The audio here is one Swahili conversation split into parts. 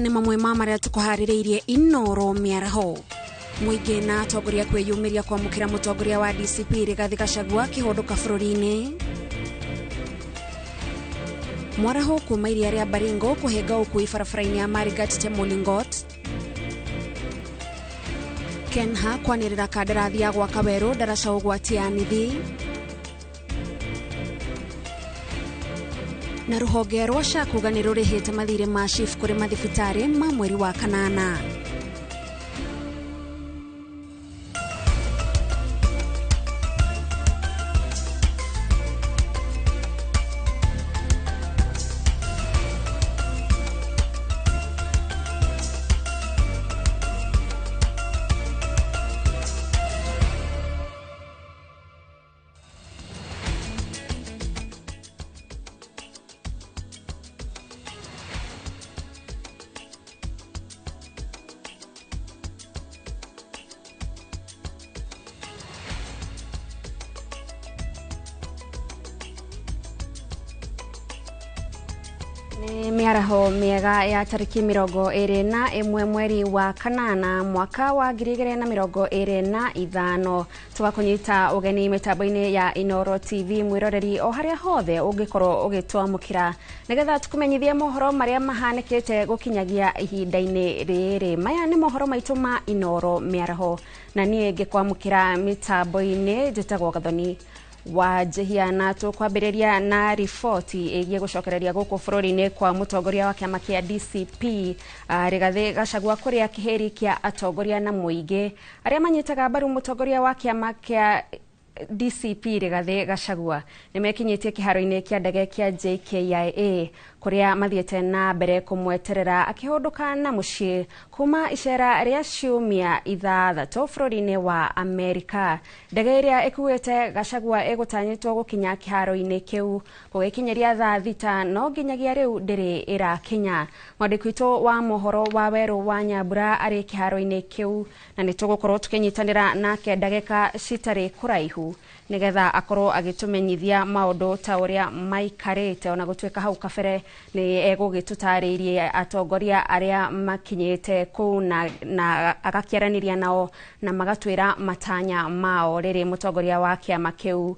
ni mamwe maria tukuhaririirie inoro miaraho muingi na atongoria kwiyumiria kwamukira mutongoria wa DCP Rigathi Gachagua kihodoka bururi-ini. Mwaraho kuma iria ria Baringo kuhenga ukui barabara-ini ya Marigat te Molingot. Kenha kwanirira kandarathi ya gwaka werũ ndaraca ũgwati ya Nithi. Na ruhonge rwa SHA kuga nĩ rũrĩhĩte mathirĩ ma SHIF kũrĩ mathibitarĩ ma mweri wa kanana. Ni miaraho miega ya tariki 21 mweri wa kanana mwaka wa 2025 tugakunyita ugeni mitambo-ini ya Inoro TV mwiroreri o haria hothe ungikorwo ugitwamukira nigetha tukumenyithie mohoro maria mahanikite gukinyagia ihinda-ini riri. Maya ni mohoro maitu ma Inoro miaraho na nie ngikwamukira mitambo-ini njitagwo Gathoni wa Jehiana. Tukwambĩrĩria na riboti ĩgiĩ gũcokereria gũkũ bũrũri-inĩ kwa mũtongoria wa kĩama kĩa DCP Rigathi Gachagua kũrĩa kĩhĩri kĩa atongoria na mũingĩ arĩa manyitaga mbaru mũtongoria wa kĩama kĩa DCP Rigathi Gachagua nimekinyĩtie kĩharo-inĩ kĩa ndege kĩa JKIA kuria mathiete na mbere kumweterera akihondoka na muciĩ kuma icera ria ciumia ithathatũ bũrũri-inĩ wa Amerika. Ndege ĩrĩa ĩkuĩte Gachagua ĩgũtanyĩtwo gũkinya kĩharo-inĩ kĩu gũgĩkinyeria thaa thita no nginyagia rĩu ndĩrĩ ĩrakinya. Mwandĩki witũ wa mohoro wa werũ wa Nyambura arĩ kĩharo-inĩ kĩu na nĩtũgũkorwo tũkĩnyitanĩra nake ndagĩka citarĩ kũraihu nigetha akorwo agitumenyithia maundu ta uria maikarite ona gutuika hau kabere ni egugitutarĩirie atongoria aria makinyite kuu na agakiaraniria nao na magatwira matanya mao riri mutongoria wa kiama kiu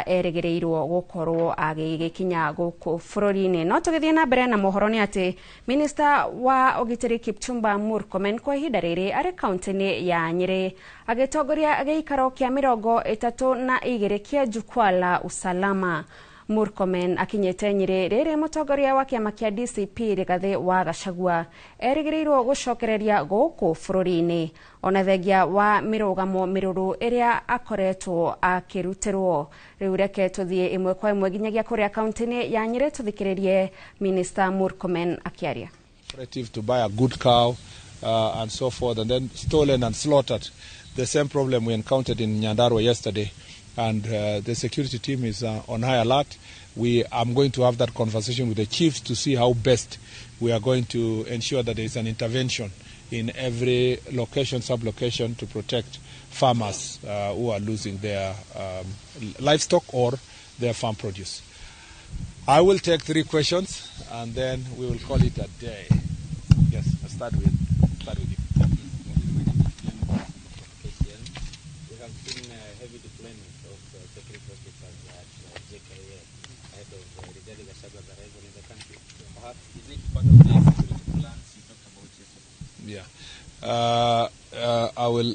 erĩgĩrĩirwo gukorwo agĩkinya guku bũrũri-inĩ. No tũgĩthiĩ na mbere na mohoro ni ati Minister wa Ugitĩri Kipchumba Murkomen kwa ihinda rĩrĩ arĩ kaunti-inĩ ya Nyeri agĩtongoria gĩikaro kĩa 32 kia jukwaa la usalama. Murkomen akinyete Nyeri rĩrĩ mutongoria wa kĩama kĩa DCP Rigathi wa Gachagua erĩgĩrĩirwo gucokereria gũkũ bũrũri-inĩ ona thengia wa mirũgamo mirũrũ ĩrĩa akoretwo akĩrutirwo. Rĩu reke tũthiĩ ĩmwe kwa ĩmwe nginyagia kũrĩa kaunti-inĩ ya Nyeri tuthikĩrĩrie Minister Murkomen akiaria. To buy a good cow and so forth and then stolen and slaughtered. The same problem we encountered in Nyandarua yesterday. And the security team is on high alert. I'm going to have that conversation with the chiefs to see how best we are going to ensure that there is an intervention in every location, sub-location to protect farmers who are losing their livestock or their farm produce. I will take 3 questions and then we will call it a day. Yes, I'll start with you. Heavy deployment of security hospitals at JKIA ahead of Rigathi Gachagua's arrival in the country. Perhaps is it part of the security plans you talked about yesterday? Yeah.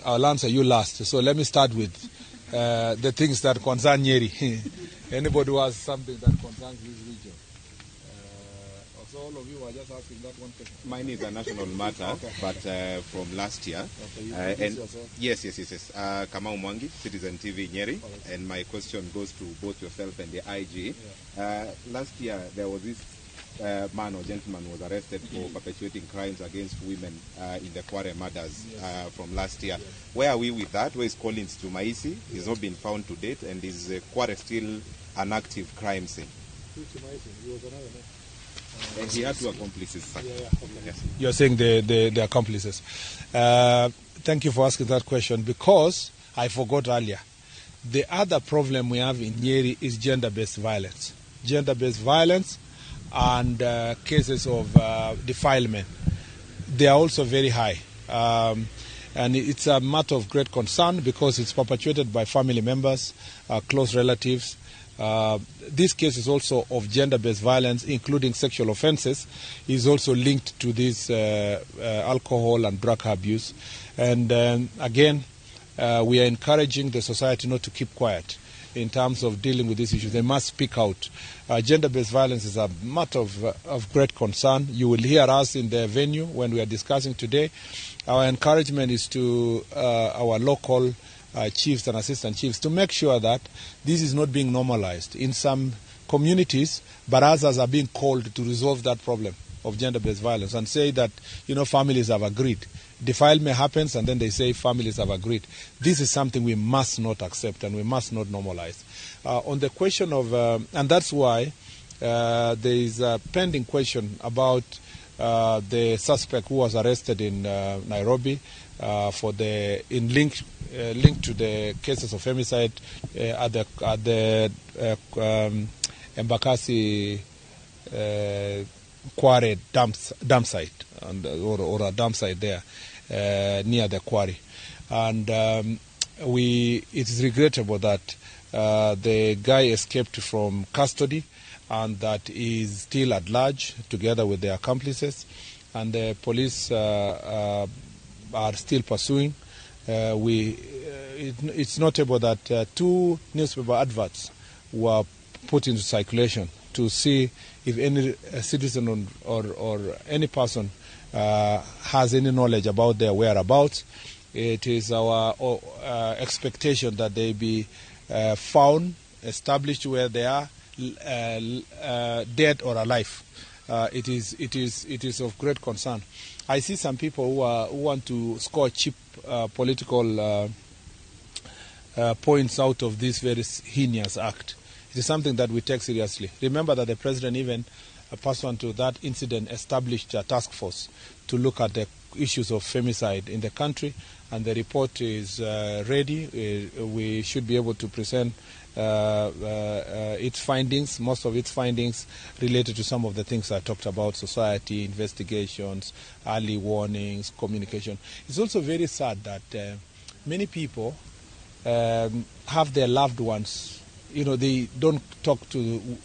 I'll answer you last. So let me start with the things that concern Nyeri. Anybody who has something that concerns this region. So all of you are just asking that one question. Mine is a national matter, okay. But from last year. Okay, and yes. Kamau Mwangi, Citizen TV Nyeri, right. And my question goes to both yourself and the IG. Yeah. Last year there was this man or gentleman was arrested for perpetuating crimes against women in the Kware murders from last year. Yes. Where are we with that? Where is Collins Tumaisi? He's not been found to date, and is Kware still an active crime scene? He was another name. And he had 2 accomplices. Okay. Yes. You're saying the accomplices. Thank you for asking that question because I forgot earlier. The other problem we have in Nyeri is gender-based violence. Gender-based violence and cases of defilement. they are also very high. And it's a matter of great concern because it's perpetuated by family members, close relatives. This case is also of gender-based violence, including sexual offenses, is also linked to this alcohol and drug abuse. And again, we are encouraging the society not to keep quiet in terms of dealing with these issues. They must speak out. Gender-based violence is a matter of great concern. You will hear us in the venue when we are discussing today. Our encouragement is to our local chiefs and assistant chiefs to make sure that this is not being normalized in some communities, but others are being called to resolve that problem of gender-based violence and say that, families have agreed. Defilement happens and then they say families have agreed. This is something we must not accept and we must not normalize. On the question of, and that's why there is a pending question about the suspect who was arrested in Nairobi linked to the cases of femicide at the Embakasi quarry dump site or a dump site there near the quarry, and it is regrettable that the guy escaped from custody and that is still at large together with their accomplices, and the police are still pursuing. It's notable that 2 newspaper adverts were put into circulation to see if any citizen or any person has any knowledge about their whereabouts. It is our expectation that they be found, established where they are, dead or alive. It is of great concern. I see some people who want to score cheap political points out of this very heinous act. It is something that we take seriously. Remember that the president, even pursuant to that incident, established a task force to look at the issues of femicide in the country, and the report is ready. We should be able to present its findings, most of its findings related to some of the things I talked about: society, investigations, early warnings, communication. It's also very sad that many people have their loved ones, they don't talk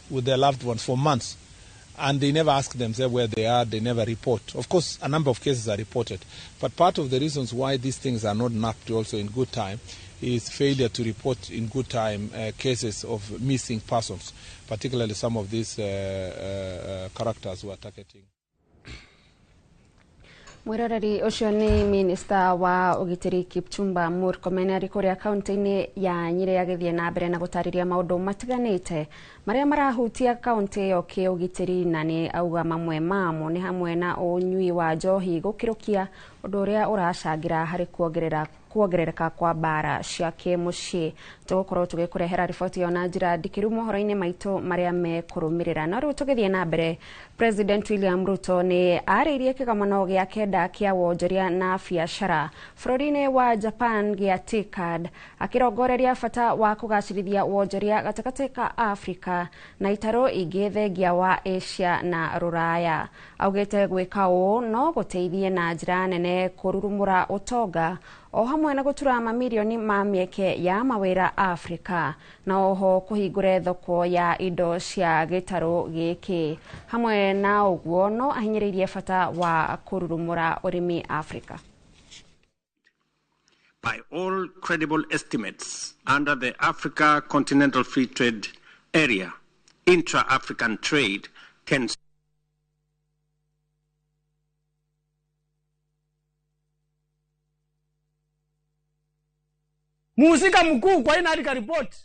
with their loved ones for months, and they never ask themselves where they are, they never report. Of course, a number of cases are reported, but part of the reasons why these things are not napped also in good time is failure to report in good time cases of missing persons, particularly some of these characters who are targeting. Mwiroreri ucio ni Minister wa Ugitiri Kipchumba Murkomen ari kuria kaunti-ini ya Nyeri agithie na mbere na gutariria maundu matiganite maria marahutia kaunti yo ki ugitiri, na ni auga mamwe mamo ni hamwe na unyui wa njohi gukirukia undu uria uracangira hari kuongerereka kwa bara cia kimucii. Tugukorwo tugikurehera riboti yo na njira ndikiru mohoro-ini maitu maria mekurumirira. Na riu tugithie na mbere, President William Ruto ni ariirie kigamano gia kenda kia wonjoria na biacara bururi-ini wa Japan gia TICAD, akirongoreria bata wa kugacirithia wonjoria gatakati ka Africa na itaro ingi thengia wa Asia na Ruraya. Augite gwika uu no guteithie na njira nene kururumura utonga o hamwe na gutura mamilioni ma mieke ya mawira Africa, na oho kuhingure thoko ya indo cia gitaro giki. Hamwe na uguo no ahinyiririe bata wa kururumura urimi Africa. By all credible estimates, under the Africa Continental Free Trade Area, intra-African trade can Musika mkuu kwa inaandika report.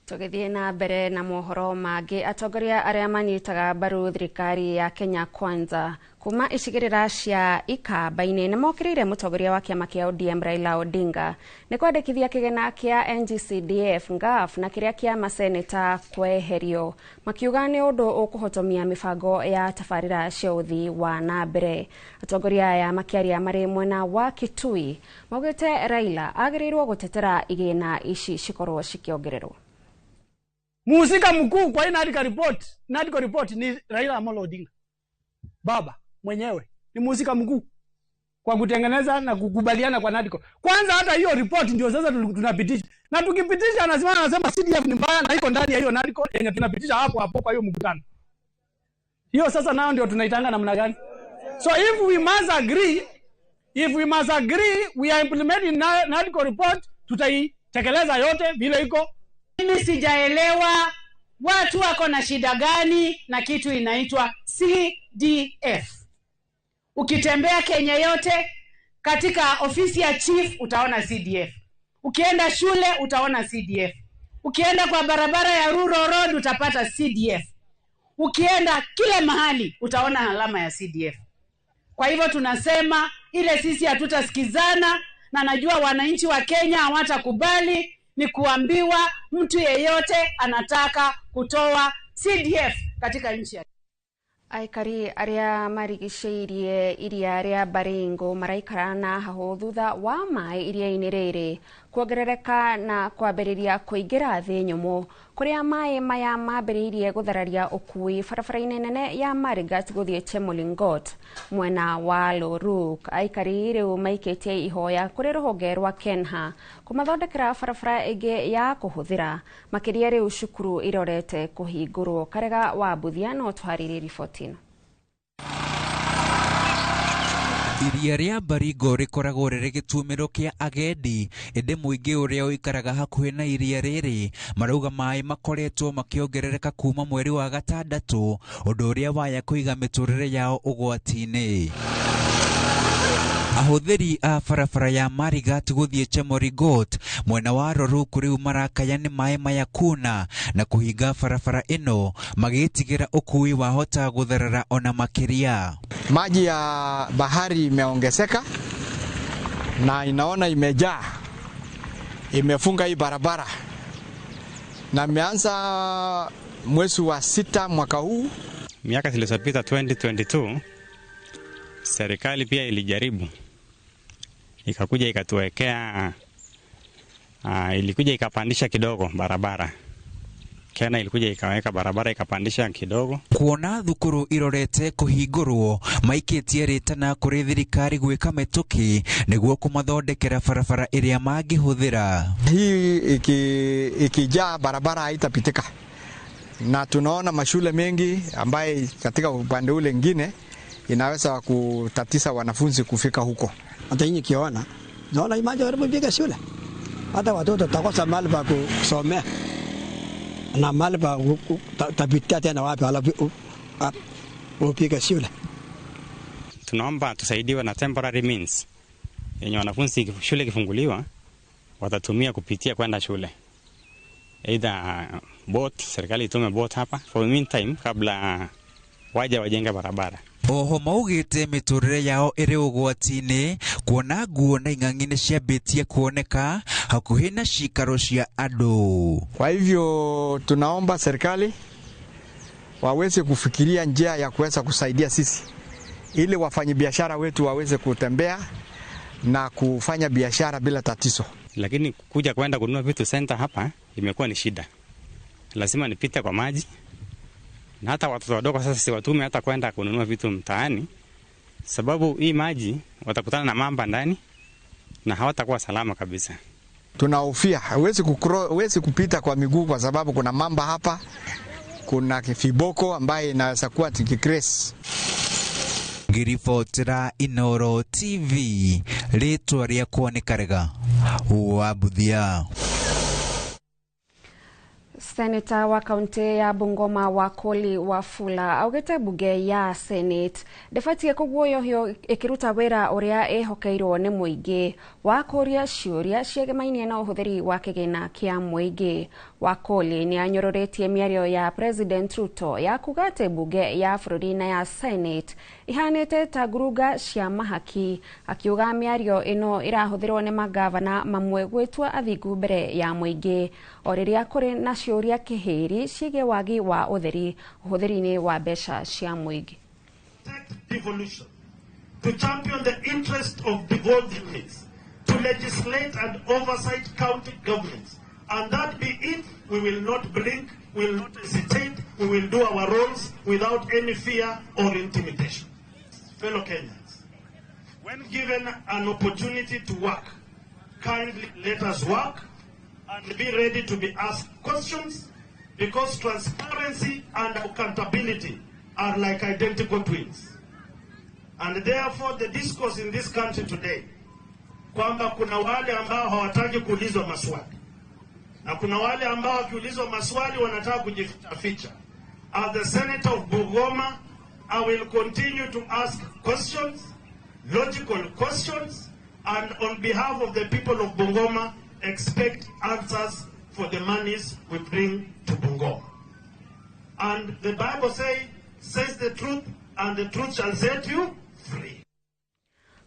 Tugithie na mbere na mohoro mangi, atongoria aria manyitaga mbaru thirikari ya Kenya Kwanza kuma icigirira cia ikamba-ini ni mokirire mutongoria wa kiama kia ODM Raila Odinga ni kwandikithia kigena kia NGCDF ngaf na kiria kia maseneta kweherio, makiuga ni undu ukuhotomia mibango ya tabarira cia uthii wa na mbere. Atongoria aya makiaria mari mwena wa Kitui maugite Raila agirirwo gutetera igina ici cikorwo cikiongererwo. Musika mkuu kwa inaandika report ni Raila Amolo Odinga. Baba, mwenyewe ni mhusika mkuu kwa kutengeneza na kukubaliana kwa NADCO. Kwanza hata hiyo report ndio sasa tunapitisha. Na tukipitisha anasema CDF ni mbaya na iko ndani ya hiyo NADCO yenye tunapitisha hapo kwa hiyo mkutano. Hiyo sasa nao ndio tunaitanga namna gani? So if we must agree we are implementing NADCO report, tutaitekeleza yote vile iko. Mimi sijaelewa watu wako na shida gani na kitu inaitwa CDF. Ukitembea Kenya yote katika ofisi ya chief utaona CDF. Ukienda shule utaona CDF. Ukienda kwa barabara ya Rural Road utapata CDF. Ukienda kila mahali utaona alama ya CDF. Kwa hivyo tunasema ile sisi hatutasikizana, na najua wananchi wa Kenya hawatakubali ni kuambiwa mtu yeyote anataka kutoa CDF katika nchi ya aikari aria marigiceirie iria ria Baringo maraikarana haho thutha wa mai iria-ini riri kuongerereka na kwambiriria kuingira thi nyumu kuria mai maya mambiriirie guthararia ukui barabara-ini nene ya Marigat guthie Chemolingot mwena wa Loruk. Aikari riu maikitie ihoya kuri ruhonge rwa Kenha kumathondekera barabara ingi ya kuhuthira makiria riu cukuru irorete kuhingurwo. Karega wa Buthia no twarire riboti. Iria ria Baringo rikoragwo riri gitumiro kia agendi ende muingi uria uikaraga hakuhi na iria riri marauga mai makoretwo makiongerereka kuma mweri wa gatandatu undu uria waya kuiga miturire yao ugwati-ini. Ahuthiri a barabara ya Marigat guthie Chemolingot mwena wa Loruk riu marakaya ni mai maya kuna na kuhinga barabara ino magitigira ukui wahota gutherera ona makiria. Maji ya bahari imeongezeka na inaona imejaa, imefunga hii barabara, na imeanza mwezi wa 6 mwaka huu. Miaka zilizopita 2022 serikali pia ilijaribu, ikakuja ikatuwekea ilikuja ikapandisha kidogo barabara. Kena ilikuja ikaweka barabara ikapandisha kidogo. Kuona thukuru irorete kuhingurwo maikitie ritana kuri thirikari gwika mituki niguo kumathondekera barabara iria mangihuthira. Hii ikijaa barabara haitapitika, na tunaona mashule mengi ambaye katika upande ule mwingine inaweza kutatiza wanafunzi kufika huko. Hata yini kiona naona imaje wanapiga shule, hata watoto takosa mahali pa kusomea na mahali pa tapitia tena wapi alafu upiga shule. Tunaomba tusaidiwe na temporary means yenye wanafunzi shule kifunguliwa watatumia kupitia kwenda shule, either boat, serikali itume boat hapa for meantime kabla waje wajenge barabara. Oho maugite miturire yao iri ugwati-ini kuona nguo na ing'ang'i ciambitie kuoneka hakuhi na cikaro cia andu. Kwa hivyo tunaomba serikali waweze kufikiria njia ya kuweza kusaidia sisi ili wafanyabiashara wetu waweze kutembea na kufanya biashara bila tatizo. Lakini kuja kwenda kununua vitu center hapa imekuwa ni shida. Lazima nipite kwa maji. Na hata watoto wadogo sasa si watume hata kwenda kununua vitu mtaani, sababu hii maji watakutana na mamba ndani na hawatakuwa salama kabisa. Tunahofia huwezi kupita kwa miguu kwa sababu kuna mamba hapa, kuna kifiboko ambaye inaweza kuwa tikikresi. Ngiribotera Inoro TV ritwa riakwa ni Karega wa Buthia. Senator wa kaunti ya Bungoma Wakoli Wafula augite bunge ya Senate defatie kuguoyohio ikiruta wira uria ehokeirwo ni muingi wa kuria ciuria ciegemaine na uhuthiri wa kigina kia muingi. Wakoli ni anyororetie miario ya President Ruto ya kugate bunge ya bururi na ya Senate ihanite ta nguruga cia mahaki, akiuga miario ino irahuthirwo ni magavana mamwe gwitwa athingu mbere ya muingi oriria kuri na ciuria kihiri ciige wagi wa uhuthiri-ini wa mbeca cia muingi. Devolution, to champion the interest of devolved units, to legislate and oversight county governments, and that be it. We will not blink, we will not hesitate, we will do our roles without any fear or intimidation. fellow Kenyans, when given an opportunity to work, kindly let us work and be ready to be asked questions, because transparency and accountability are like identical twins. And therefore the discourse in this country today, kwamba kuna wale ambao hawataki kuulizwa maswali, na kuna wale ambao wakiulizwa maswali wanataka kujificha. As the Senator of Bungoma, I will continue to ask questions, logical questions, and on behalf of the people of Bungoma, expect answers for the monies we bring to Bungoma. And the Bible says the truth, and the truth shall set you free.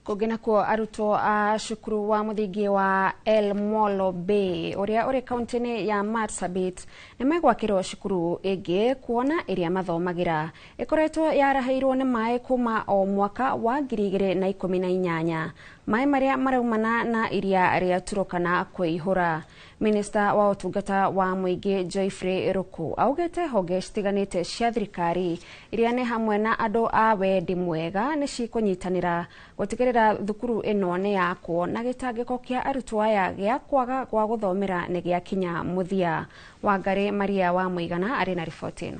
Kugena kwa arutwo a shukuru wa muthingi wa El Molo Bay uria uri kauntini ya Marsabit nimegwakirwo shukuru igi kuona iria mathomagira ikoretwo yaraheirwo ni mai kuma o mwaka wa 2018 mai maria maraumana na iria ria turokana kwihura. Minister wa utungata wa muingi Joyfrey Ruku augete honge citiganite cia thirikari iria ni hamwe na andu a wendi mwega ni cikunyitanira gutigirira thukuru ino ni yakwo na gitangiko kia arutwo aya gia kwaga gwa guthomera ni gia kinya muthia. Wangari Maria wa Muigana ari na ripoti ino.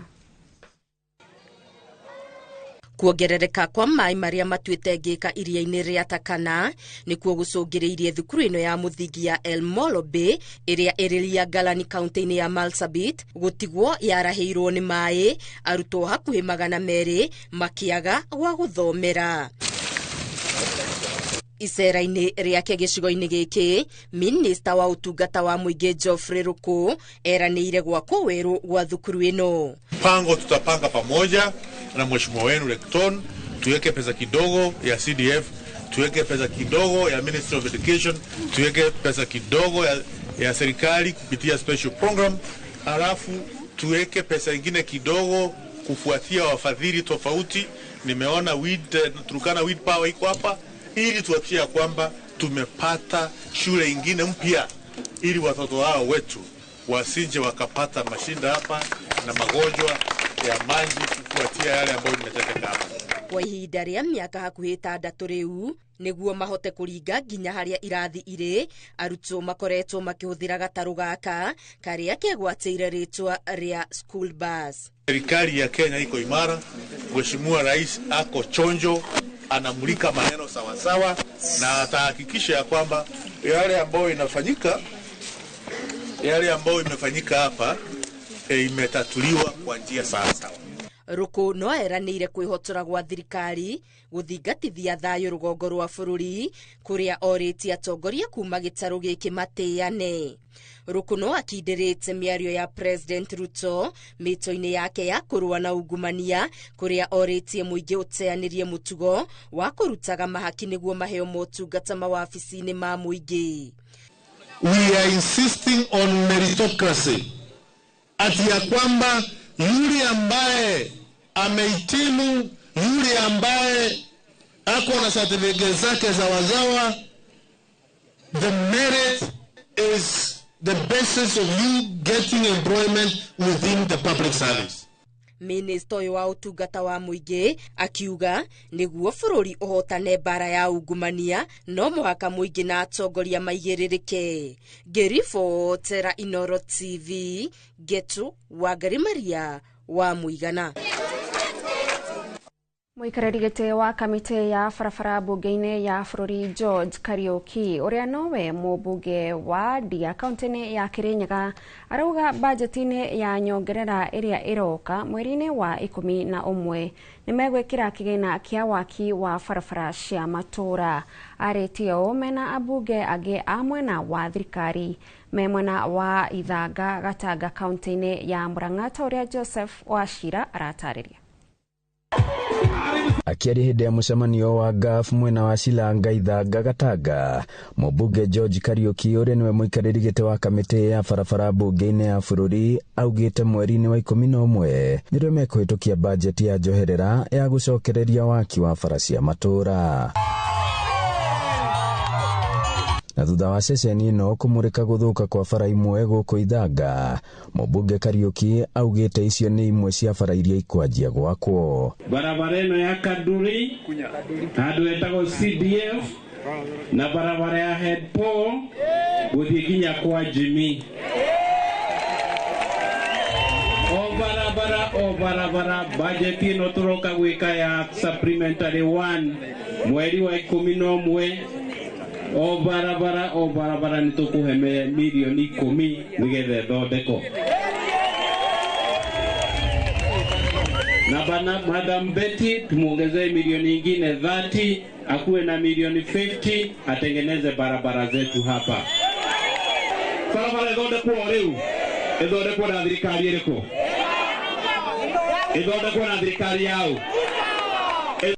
Kuongerereka kwa mai maria matuite ngika iria-ini ria Takana nikuo gucungiriirie thukuru ino ya muthingi ya El Molo Bay iria iriria Galani kaunti-ini ya Marsabit gutigwo yaraheirwo ni mai arutwo hakuhi 200 makiaga gwa guthomera. Icera-ini riake gicigo-ini giki, Minister wa utungata wa muingi Joyfrey Ruku eraniire gwakwo weru gwa thukuru ino. Pango tutapanga pamoja na mheshimiwa wenu Recton, tuweke pesa kidogo ya CDF, tuweke pesa kidogo ya Ministry of Education, tuweke pesa kidogo ya serikali kupitia special program, alafu tuweke pesa ingine kidogo kufuatia wafadhili tofauti. Nimeona Turkana Weed Power iko hapa, ili tuhakikishe kwamba tumepata shule ingine mpya ili watoto hao wetu wasije wakapata mashinda hapa na magonjwa ya maji kufuatia yale ambayo nimeteteka hapa. Kwa ihinda ria miaka hakuhi 6 riu niguo mahote kuringa nginya haria irathi ire, arutwo makoretwo makihuthira gataru gaka karia kegwatĩire ritwa ria school bus. Serikali ya Kenya iko imara, Mheshimiwa Rais ako chonjo, anamulika maneno sawa sawa na atahakikisha ya kwamba yale ambayo imefanyika hapa imetatuliwa kwa njia sawa sawa. Ruku no eranire kwihotora gwa thirikari guthingatithia thayo rugongo rwa bururi kuria oriti atongoria kuma gitaru giki mateane. Ruku no akindirite miario ya President Ruto mito-ini yake ya kurua na ungumania kuria oriti muingi uteanirie mutugo wa kurutaga mahaki niguo maheo motungata mawabici-ini ma muingi. We are insisting on meritocracy. Ati ya kwamba yule ambaye amehitimu, yule ambaye ako na certificate zake za wazawa, the merit is the basis of you getting employment within the public service. Minister wa utungata wa muingi akiuga niguo bururi uhotane bara ya ungumania no muhaka muingi na atongoria maigiririke. Gerifotera Inoro TV, Getu Wangari Maria wa Muigana. Muikarĩri gĩtĩ wa kamĩtĩ ya barabara mbunge-inĩ ya bũrũri George Kariuki uria nowe mũmbunge wa Ndia kaunti-inĩ ya Kirinyaga arauga budget-inĩ ya nyongerera iria iroka mweri-inĩ wa 11 nimegwĩkĩra kĩgĩna kĩa waki wa barabara cia matũra. Arĩtie ũũ mena ambunge angĩ a mwena wa thirikari me mwena wa Ithanga Gatanga kaunti-inĩ ya Murang'a uria Joseph Wachira aratarĩria. Akiari hĩndĩ ya mũcemanio wa GAF mwena wa Silanga Ithanga Gatanga, mũmbunge George Kariuki ũrĩa nĩwe mũikarĩri gĩtĩ wa kamĩtĩ ya barabara mbunge-inĩ ya bũrũri augĩte mweri-inĩ wa 11 nĩrĩo mekũhĩtũkia bajeti ya njoherera ya gũcokereria waki wa bara cia matũra. na thutha wa ceceni ĩno kũmũrĩka gũthũka kwa bara imwe gũkũ Ithanga, mũmbunge Kariuki augĩte icio nĩ imwe cia bara iria ikwanjia gwakwo. Barabara ĩno ya Kaduri handũ hetagwo CDF na barabara ya Head Pole gũthiĩ nginya kwa Jimmy. O barabara budget ĩno tũroka gwĩka ya supplementary 1 mweri wa 11. O barabara nĩ tũkũhe milioni 10 nĩgetha thondeko. Na bana Madam Betty tumuongezee milioni nyingine 30, akuwe na milioni 50 atengeneze barabara zetu hapa. Barabara thondekwo leo. Ithondekwo na thirikari ĩrĩkũ? Ithondekwo na thirikari yao.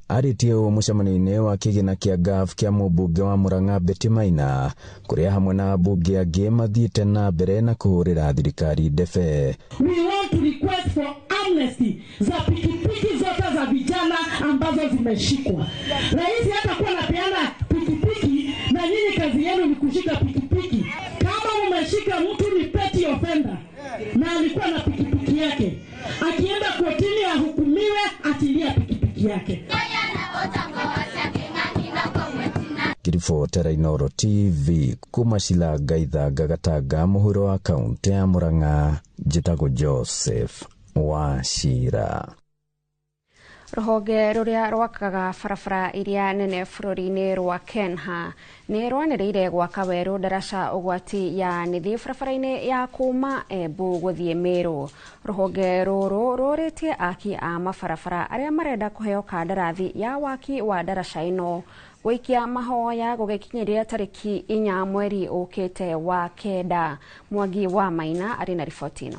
Arĩtie ũũ mũcemanio-inĩ wa kĩgĩna kĩa GAF kĩa mũmbunge wa Murang'a Betty Maina, kũrĩa hamwe na ambunge angĩ mathiĩte na mbere na kũhũrĩra thirikari ndebe. We want to request for amnesty za pikipiki zote za vijana ambazo zimeshikwa. Rais hatakuwa anapeana pikipiki na nyinyi kazi yenu ni kushika pikipiki. Kama umeshika mtu ni petty offender na alikuwa na pikipiki yake, akienda kotini ahukumiwe, atilia pikipiki yake. Kiribotera Inooro TV kuma Silanga Ithanga Gatanga mũhuro wa kaunti ya Murang'a, njĩtagwo Joseph Wachira. Rũhonge rũrĩa rwakaga barabara iria nene bũrũri-inĩ rwa Kenya nĩ rwanĩrĩire gwaka werũ ndaraca ũgwati ya Nithi barabara-inĩ ya kuma Embu gũthiĩ Meru. Rũhonge rũrũ rũrĩtie aki a mabarabara arĩa marenda kũheo kandarathi ya waki wa ndaraca ĩno gũikia mahoya gũgĩkinyĩria tarĩki 4 mweri ũkĩte wa kenda. Mwangi wa Maina arĩ na riboti ĩno.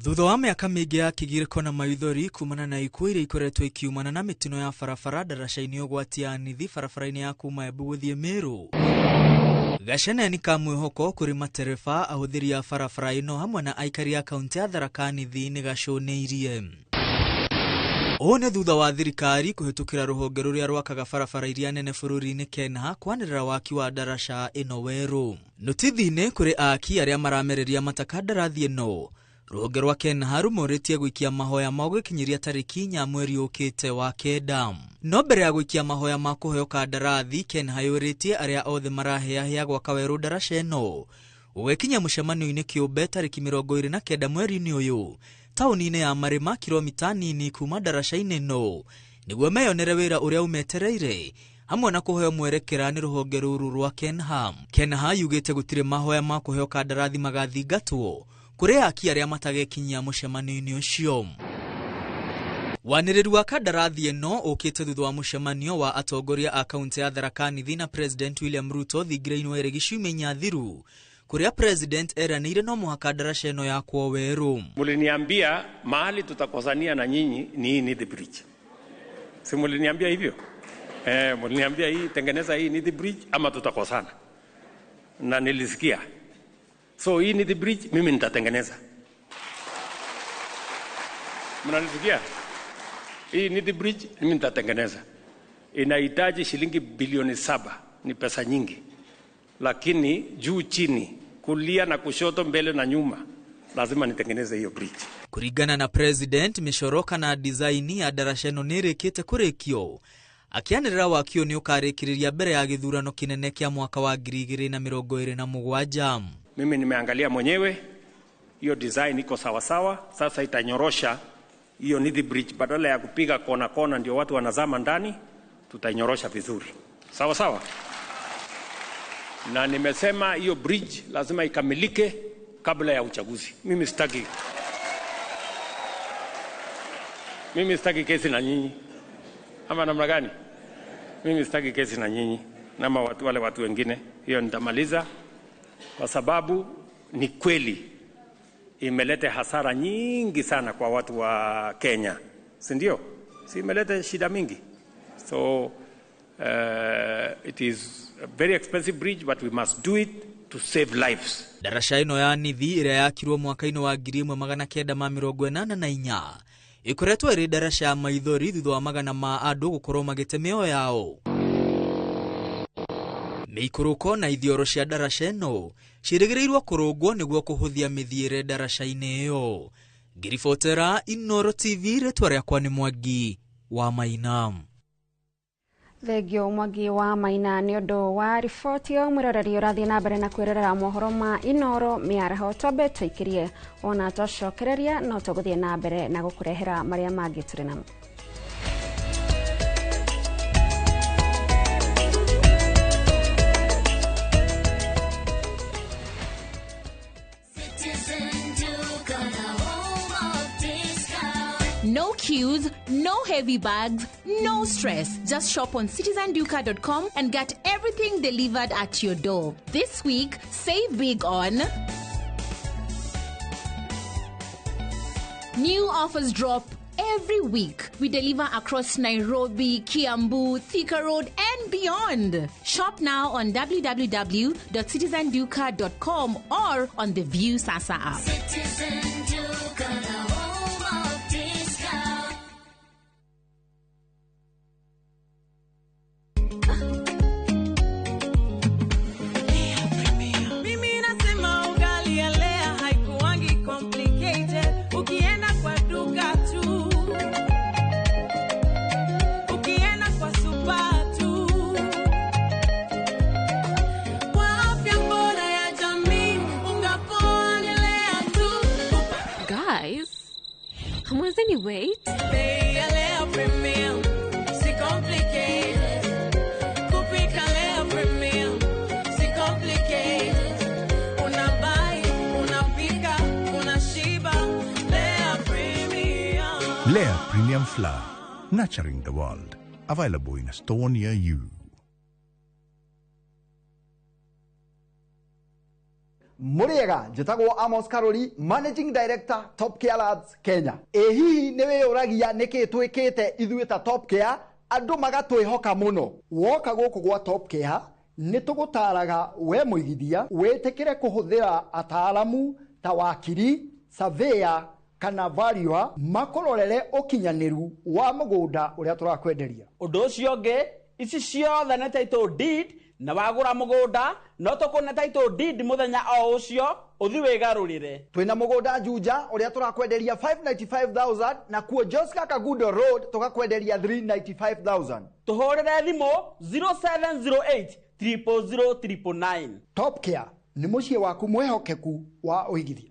Thutha wa mĩaka mĩingĩ ya kĩgirĩko na maithori kumana na ikuũ iria ikoretwo ikiumana na mĩtino ya barabara ndaraca-inĩ ũgwati ya Nithi barabara-inĩ ya kuma Embu gũthiĩ Meru, gaceneni ka mwĩhoko kũrĩ matereba ahũthĩri a barabara ĩno hamwe na aikari a kaunti ya Tharaka Nithi nĩ gacũnĩirie. Ũũ nĩ thutha wa thirikari kũhĩtũkĩra rũhonge rũrĩa rwakaga barabara iria nene bũrũri-inĩ Kenya kwanĩrĩra waki wa ndaraca ĩno werũ. Notithi-inĩ kũrĩ aki arĩa maramereria matakandarathi ĩno, rũhonge rwa Kenya rumũrĩtie gũikia mahoya ma gũkinyĩria tarĩki 4 mweri ũkĩte wa kenda. No mbere ya gũikia mahoya ma kũheo kandarathi, Kenya yũrĩtie arĩa othe marahĩahĩa gwaka werũ ndaraca ĩno gũgĩkinya mũcemanio-inĩ kĩũmbe tarĩki 29 mweri-inĩ ũyũ taũni-inĩ ya Marĩma, kilomita nini kuma ndaraca-inĩ ĩno, nĩguo meyonere wĩra ũrĩa umetereire hamwe na kũheo mwerekera nĩ rũhonge rũrũ rwa Kenya. Kenya yugĩte gũtirĩ mahoya ma kũheo kandarathi magathingatwo kũrĩ aki arĩa matagekinyia mũcemanio-inĩ ũcio. Wanĩrĩri wa kandarathi ĩno ũkĩte thutha wa mũcemanio wa atongoria a kaunti ya Tharaka Nithi na President William Ruto thingĩra-inĩ wa Iregi ciumia thiru, kũrĩa President eranĩire no mũhaka ndaraca ĩno yakwo werũ. Muliniambia mahali tutakosania na nyinyi ni hii Nithi Bridge. Si muliniambia hivyo? Muliniambia hii tengeneza hii Nithi Bridge ama tutakosana. Na nilisikia. So hii Nithi Bridge mimi nitatengeneza. Mnanisikia? Hii Nithi Bridge mimi nitatengeneza. Inahitaji shilingi bilioni 7, ni pesa nyingi. Lakini juu chini, kulia na kushoto, mbele na nyuma, lazima nitengeneze hiyo bridge. Kuringana na President, mĩcoro na design ya ndaraca ĩno nĩrĩkĩte kũrĩkio, akĩanĩrĩra wakio nĩ ũkarĩkĩrĩria mbere ya gĩthurano kĩnene kĩa mwaka wa 2027. Mimi nimeangalia mwenyewe, hiyo design iko sawa sawa. Sasa itanyorosha hiyo Nithi Bridge, badala ya kupiga kona kona ndio watu wanazama ndani, tutanyorosha vizuri. Sawa sawa. Na nimesema hiyo bridge lazima ikamilike kabla ya uchaguzi. Mimi sitaki kesi na nyinyi. Ama namna gani? Mimi sitaki kesi na nyinyi na wale watu wengine. Hiyo nitamaliza kwa sababu ni kweli imeleta hasara nyingi sana kwa watu wa Kenya. Si ndio? Si imeleta shida mingi. So it is a very expensive bridge, but we must do it to save lives. Ndaraca ĩno ya Nithi ĩrĩa yakirwo mwaka-inĩ wa 1984 ikoretwo iri daraca ya maithori thutha wa magana ma andu gukorwo magite mĩoyo yao. Mĩikũrũko na ithioro cia daraca ĩno cirĩgĩrĩirwo kũrũngwo nĩguo kũhũthia mĩthiĩre daraca-inĩ ĩyo. Ngiribotera Inoro TV, rĩtwa rĩakwa nĩ Mwangi wa Maina. Thegio Mwangi wa Maina nĩ ũndũ wa riboti yo mwĩroreri ũrathiĩ na mbere na kwĩrorera mohoro ma Inoro mĩaraho. Twambe tũikĩrie ona tũcokereria no tũgũthiĩ na mbere na gũkũrehera marĩa mangĩ tũrĩ namo. No queues, no heavy bags, no stress. Just shop on citizenduca.com and get everything delivered at your door. This week, save big on new offers drop every week. We deliver across Nairobi, Kiambu, Thika Road and beyond. Shop now on www.citizenduca.com or on the View Sasa app. Wait. Lea Premium Flour, nurturing the world. Available in a store near you. Muriega, njitagwo Amos Karoli, Managing Director, Top Care Labs, Kenya. Hihi niwe uragia niki twikite ithuĩ ta Top Care, andu magatwihoka muno. Woka guku gwa Top Care, nitugutaraga we muigithia, witikire kuhuthira ataalamu ta wakiri, surveyor, kana valuer makororere ukinyaniru wa mugunda uria turakwenderia. Undu ucio ngi, ici ciothe na title deed na wagura mugunda no tukuna title deed muthenya o ucio uthi wigarurire. Twina mugunda Juja uria turakwenderia 595,000 na kuo Joska Kagudo Road tukakwenderia 395,000. Tuhorere thimu 0708 000 Top Care ni mucie waku mwehokeku wa uigithia.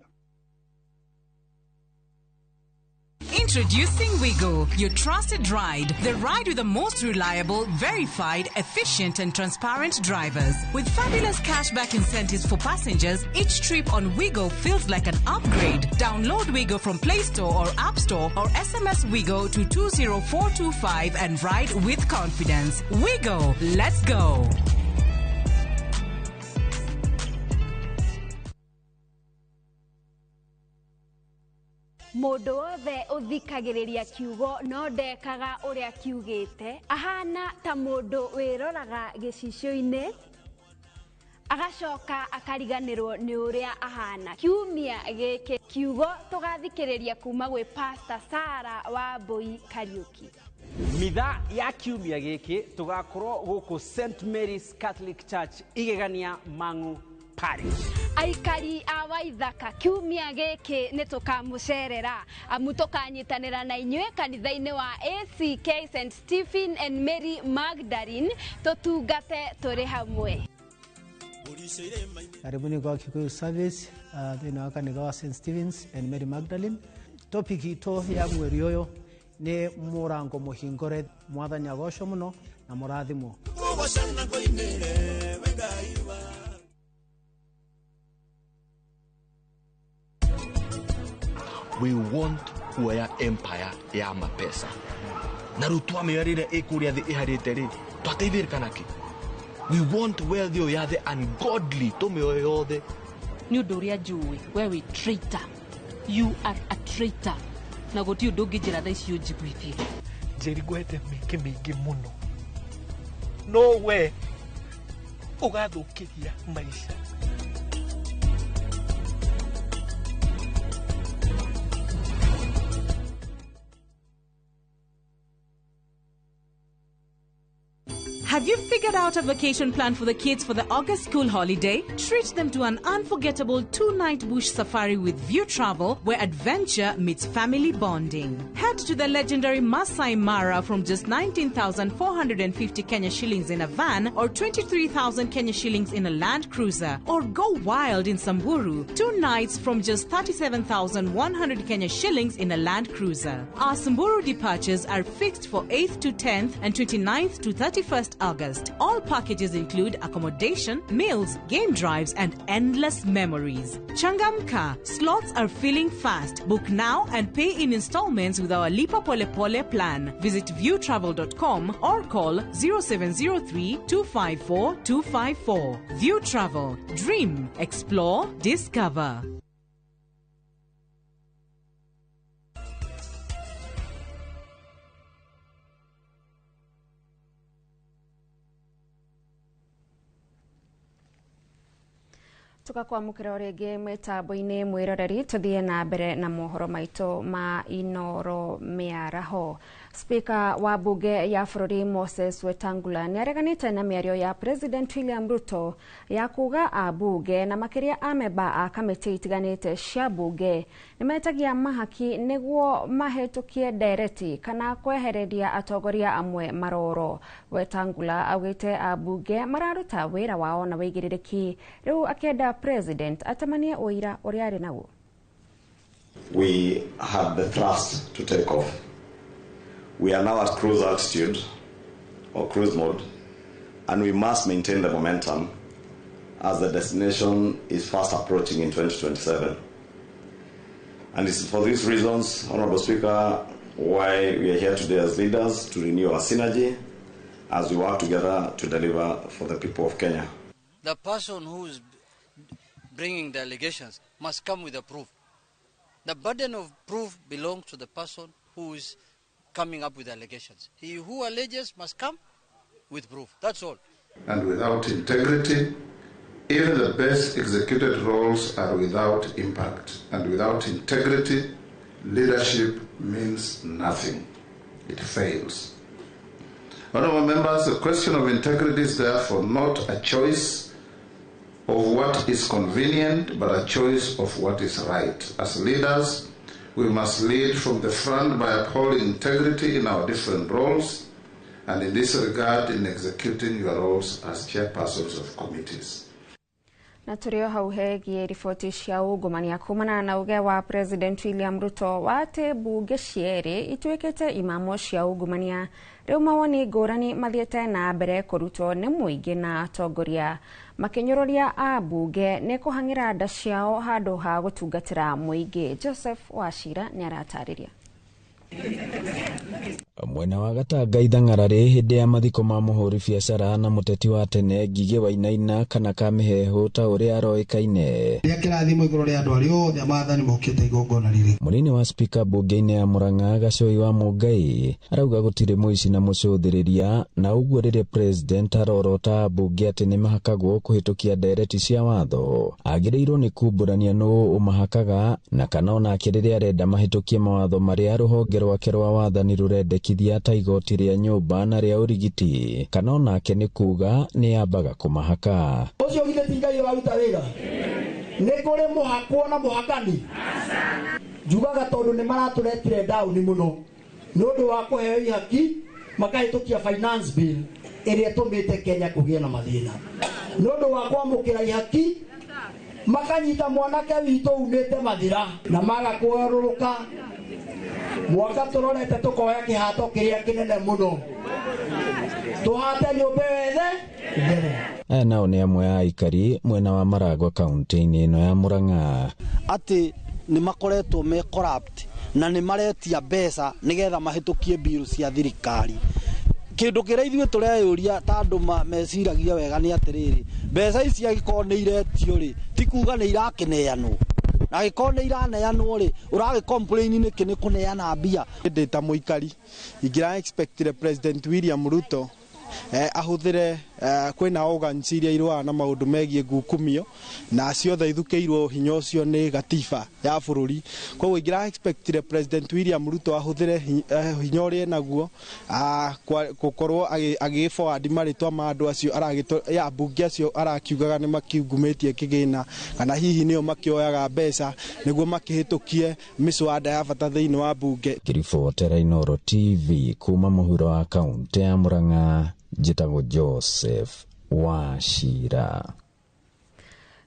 Introducing Wigo, your trusted ride. The ride with the most reliable, verified, efficient and transparent drivers. With fabulous cashback incentives for passengers, each trip on Wigo feels like an upgrade. Download Wigo from Play Store or App Store or SMS Wigo to 20425 and ride with confidence. Wigo, let's go. Mundu wothe uthikagiriria kiugo no ndekaga uria kiugite ahana ta mundu wiroraga gicicio-ini agacoka akariganirwo ni uria ahana. Kiumia giki kiugo tugathikiriria kuma gwi Pastor Sara wa Boi Kariuki. Mitha ya kiumia giki tugakorwo guku St Mary's Catholic Church igegania Mang'u Parish. Aikari a Waithaka kiumia giki nitukamucerera amutukanyitanira na inyue kanitha-ini wa ACK St Stephen and Mary Magdalene tutungate turi hamwe. Karibuni kwa Kikuyu service thina wa kanitha wa St Stephen's and Mary Magdalene. Topic ito ya mweri uyu ni murango muhingore mwathani agocwo muno na murathimo. We want kuoya empire ya mapesa na rutwa mĩarĩre ĩkũrĩa thĩ ĩharĩte rĩ twateithĩrĩka naki. We want wealth yo ya the ungodly tũmĩoe yothe. Nĩ ũndũ ũrĩa njũĩ we wĩ traitor. You are a traitor. Na gũtirĩ ũndũ ũngĩnjĩra thaa icio njiguithie. Njĩrigwete mĩeke mĩingĩ mũno no we ũgathũkĩria maica. Have you figured out a vacation plan for the kids for the August school holiday? Treat them to an unforgettable 2-night bush safari with View Travel, where adventure meets family bonding. Head to the legendary Masai Mara from just 19,450 Kenya shillings in a van or 23,000 Kenya shillings in a Land Cruiser. Or go wild in Samburu, 2 nights from just 37,100 Kenya shillings in a Land Cruiser. Our Samburu departures are fixed for 8th to 10th and 29th to 31st August. All packages include accommodation, meals, game drives, and endless memories. Changamka, slots are filling fast. Book now and pay in installments with our Lipa Pole Pole plan. Visit viewtravel.com or call 0703 254 254. View Travel. Dream, explore, discover. Tukakwamukira ringi mitambo-ini mwiroreri tuthie na mbere na mohoro maitu ma inoro miaraho. Spika wa bunge ya bururi Moses Wetangula niareganite na miario ya President William Ruto ya kuga abunge na makiria ameba a kamiti itiganite cia bunge nimetagia mahaki niguo mahetukie ndereti kana kwehereria atongoria amwe maroro. Wetangula augite abunge mararuta wira wao na wigiririki riu akenda President atamania oira uria ari naguo. We had the thrust to take off. We are now at cruise altitude or cruise mode, and we must maintain the momentum as the destination is fast approaching in 2027. And it's for these reasons, Honorable Speaker, why we are here today as leaders to renew our synergy as we work together to deliver for the people of Kenya. The person who's bringing the allegations must come with a proof. The burden of proof belongs to the person who is coming up with allegations. He who alleges must come with proof. That's all. And without integrity, even the best executed roles are without impact. And without integrity, leadership means nothing. It fails. Honorable members, the question of integrity is therefore not a choice of what is convenient, but a choice of what is right. As leaders, we must lead from the front by upholding integrity in our different roles, and in this regard, in executing your roles as chairpersons of committees. Na turio hau hegie riboti cia ungumania kumana na uge wa President William Ruto wate bunge cieri ituikite imamo cia ungumania riu mawoni ngurani mathiete na mbere kurutwo ni muingi na atongoria makinyururia a bunge ni kuhangira nda ciao handu ha gutungatira muingi. Joseph Wachira ni aratariria. Mwena wa Gatanga ithangarari hindi ya mathiko ma muhuri biacara na muteti wa tene Ngigĩ Wainaina kana Kamihehu ta uria aroikaine. Ria kirathimo iguru ria andu ario othe amathani mokite igongona riri. Munini wa spika bunge-ini ya Murang'a Gacoi wa Mungai arauga gutire muici na mucuthiriria na uguo riria president arorota bunge ati ni mahakagwo kuhitukia ndereti cia watho. Agirirwo ni kumburania no umahakaga na kana ona akiriria arenda mahitukie mawatho maria ruhonge rwake rwa wathani rurendekithia ta igoti ria nyumba na ria urigiti kana onake ni kuga ni yambaga kumahaka. Ucio githe tingai waruta wira ni kuri muhakwo na muhakani njugaga tondu ni maraturetire down muno nundu wa kuheo ihaki makahitukia finance bill iria tumite Kenya kugia na mathina nundu wa kwamukira ihaki makanyita mwanake witu umite mathira na maga kuoruruka mwaka turorete tukoya kihato kiria kinene muno tuhate nyumba wethe nao ni amwe ya aikari mwena wa Maragwa kaunti-ini ino ya Murang'a ati ni makoretwo me corrupt na ni maretia mbeca nigetha mahitukie bill cia thirikari. Kindu kiria ithuĩ tureyuria ta andu meciragia wega ni atiriri mbeca ici agikorwo ni iretio ri ti kuga ni irakineanwo na gikorwo ni iraneanwo ri uragi complain ni kini kuneana mbia. Ndita muikari ingira expect President William Ruto ahuthire kwina organs iria irwa na maundu megie ngukumio na ciothe ithukeirwo hinya ucio ni gatiba ya bururi. Koguo ngira expectire President William Ruto ahuthire hinya uria naguo gukorwo agi-forward maritwa ma andu acio ya bunge acio arakiugaga ni makiungumitie kigina kana hihi nio makioyaga mbeca niguo makihitukie miswada ya bata thiini wa bunge. Kiribotera Inooro TV kuma muhuro wa kaunti ya Murang'a, njitagwo Joseph Wachira.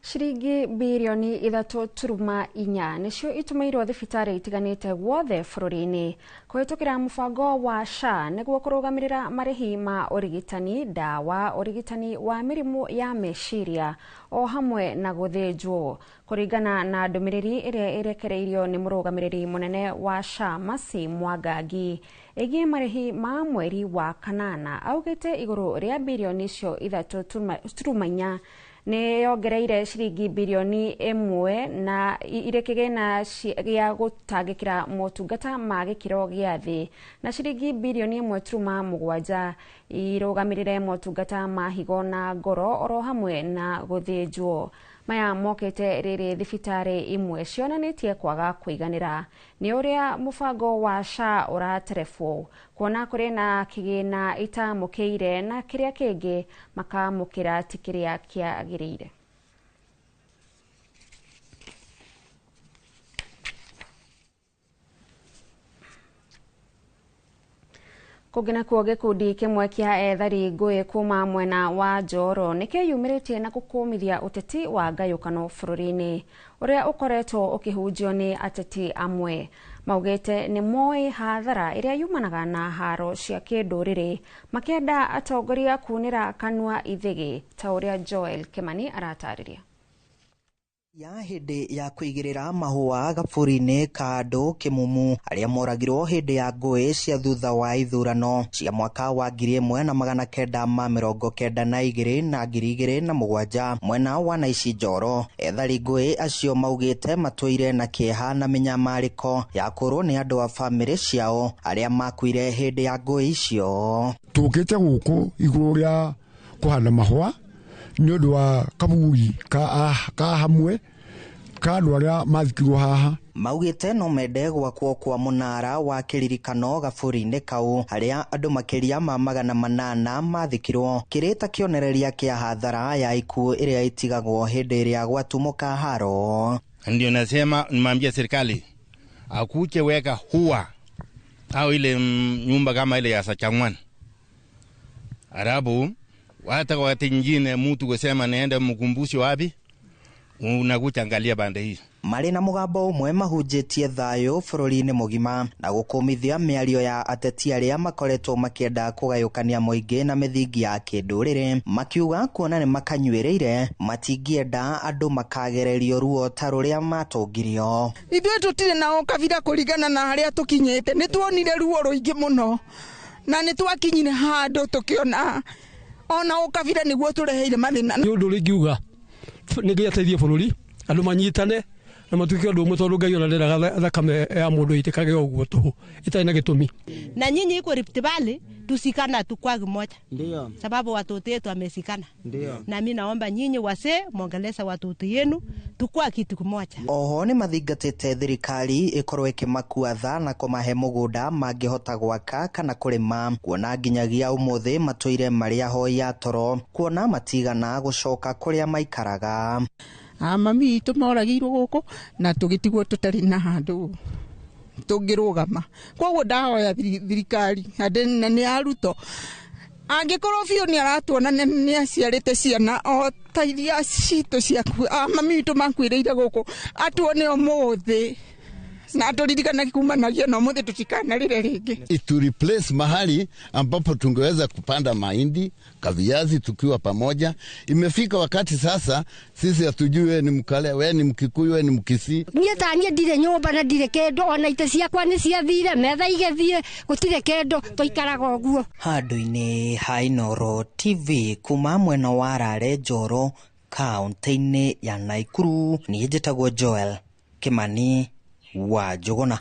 Shiringi bilioni 3.4 nicio itumirwo thibitari itiganite gwothe bururi-ini kuhitukira mubango wa SHA niguo kurugamirira marihi ma urigitani, dawa, urigitani wa mirimu ya meciria o hamwe na guthinjwo. Kuringana na ndumiriri iria irekereirio ni murugamiriri munene wa SHA Masi Mwangangi igie marihi ma mweri wa kanana, augite iguru ria bilioni icio 3.4 ni yongereire shiringi bilioni 1 na irekigena gia gutangikira motungata ma gikiro gia thi na shiringi bilioni 1.7 irugamirire motungata ma higo na ngoro oro hamwe na guthinjwo. Maya mokete riri thibitari imwe cionanitie kwaga kwiganira ni uria mubango wa SHA uraterefwo kuona kuri na kigina itamukiire na kiria kingi makamukira tikiria kiagirire. Kugina kuo gikundi kimwe kia ethari ngui kuma mwena wa Njoro nikiyumiritie na gukumithia uteti wa ngayukano bururi-ini uria ukoretwo ukihunjio ni ateti amwe. Maugite ni moi hathara iria yumanaga na haro cia kinduriri makienda atongoria kunira kanua ithigi ta uria Joel Kimani aratariria. Ya hindi ya kuigirira mahua gaburi-ini ka andu kimumu aria moragirwo hindi ya ngui cia thutha wa ithurano cia mwaka wa 1992 na 2007 mwena wa Naici Njoro. Ethari ngui acio maugite matuire na kieha na minyamariko ya kurwo ni andu a family ciao aria makuire hindi ya ngui icio. Tukite guku iguru ria kuhanda mahua ni undu wa kaburi ka hamwe ka andu aria mathikirwo haha. Maugite no mende gwakwo kwa munara wa kiririkano gaburi-ini kau aria andu makiria ma 800 mathikirwo kirita kionereria kia hathara ya ikuo iria itigagwo hindi iria gwatumuka haro. Ndio nasema nimwambia serikali akuje weka hua au ile nyumba kama ile ya Sachangwan arabu hata wakati nyingine mtu kusema naenda mkumbusho wapi unakuja angalia bande hii. Mari na mugambo umwe mahunjitie thayo bururi-ini mugima na gukumithia miario ya ateti aria makoretwo makienda kugayukania muingi na mithingi ya kinduriri makiuga kuona ni makanyuireire matingienda andu makagererio ruo ta ruria matungirio. Ithuĩ tutire na ukabira kuringana na haria tukinyite ni tuonire ruo ruingi muno na ni twakinyire handu tukiona ona ukabira niguo tureheire mathina. Ni undu ringiuga ni giateithie bururi andu manyitane na matuike andu umwe tondu Ngai ona nderaga thakame ya mundu itikage uguo tu itai na gitumi. Na nyinyi iko Rift Valley tusikana tukwa kimoja. Ndio. Sababu watoto wetu wamesikana. Ndio. Na mimi naomba nyinyi wase muongeleza watoto yenu tukwa kitu kimoja. Oho ni mathingatite thirikari ikorwo ikimakua tha na kumahe mugunda mangihota gwaka kana kurima kuona nginyagia umuthi matuire maria hoya toro kuona matigana gucoka kuria maikaraga. Mami itu moragirwo guku na tugitigwo tutari na handu tungirugama. Koguo ndahoya thirikari na ni aruto angikorwo biu ni aratuona ni aciarite ciana o ta iria citu ciaku mami itu makwiriire guku atuone umuthi na turirikana kumanagia na umuthi tusikanarire ringi. To replace mahali ambapo tungeweza kupanda mahindi kaviazi tukiwa pamoja. Imefika wakati sasa sisi hatujui ni Mkale, wewe ni Mkikuyu, wewe ni Mkisii. Niĩ ndire nyumba na ndire kendo ona ite ciakwa ni ciathire metha igethie gutire kendo toikaraga uguo. Handu-ini ha Inooro TV kuma mwena wa Rare Njoro kaunti-ini ya Naikuru ni njitagwo Joel Kimani wa Jogona.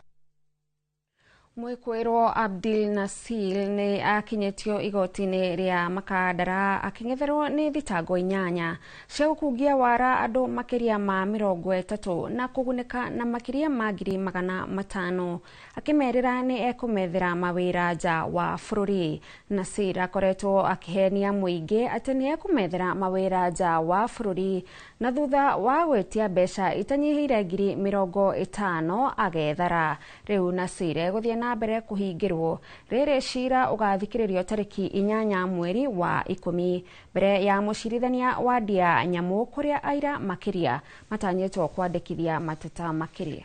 Mwikwirwo Abdil Nasil ni akinyetio igoti-ini ria Makadara aking'etherwo ni thitango 8 cia gukungia wara andu makiria ma 30 na kuguneka na makiria ma 500,000 akimerera ni ekumethera mawira nja wa bururi. Nasir akoretwo akihenia muingi ati ni ekumethera mawira nja wa bururi na thutha wa gwetia mbeca itanyihire 50,000 agethara. Riu Nasir guthie na mbere kuhingirwo riri cira ugathikiririo tariki 8 mweri wa 10 mbere ya mucirithania wa Ndia Nyamu kuria aira makiria matanyetwo kwandikithia mateta makiria.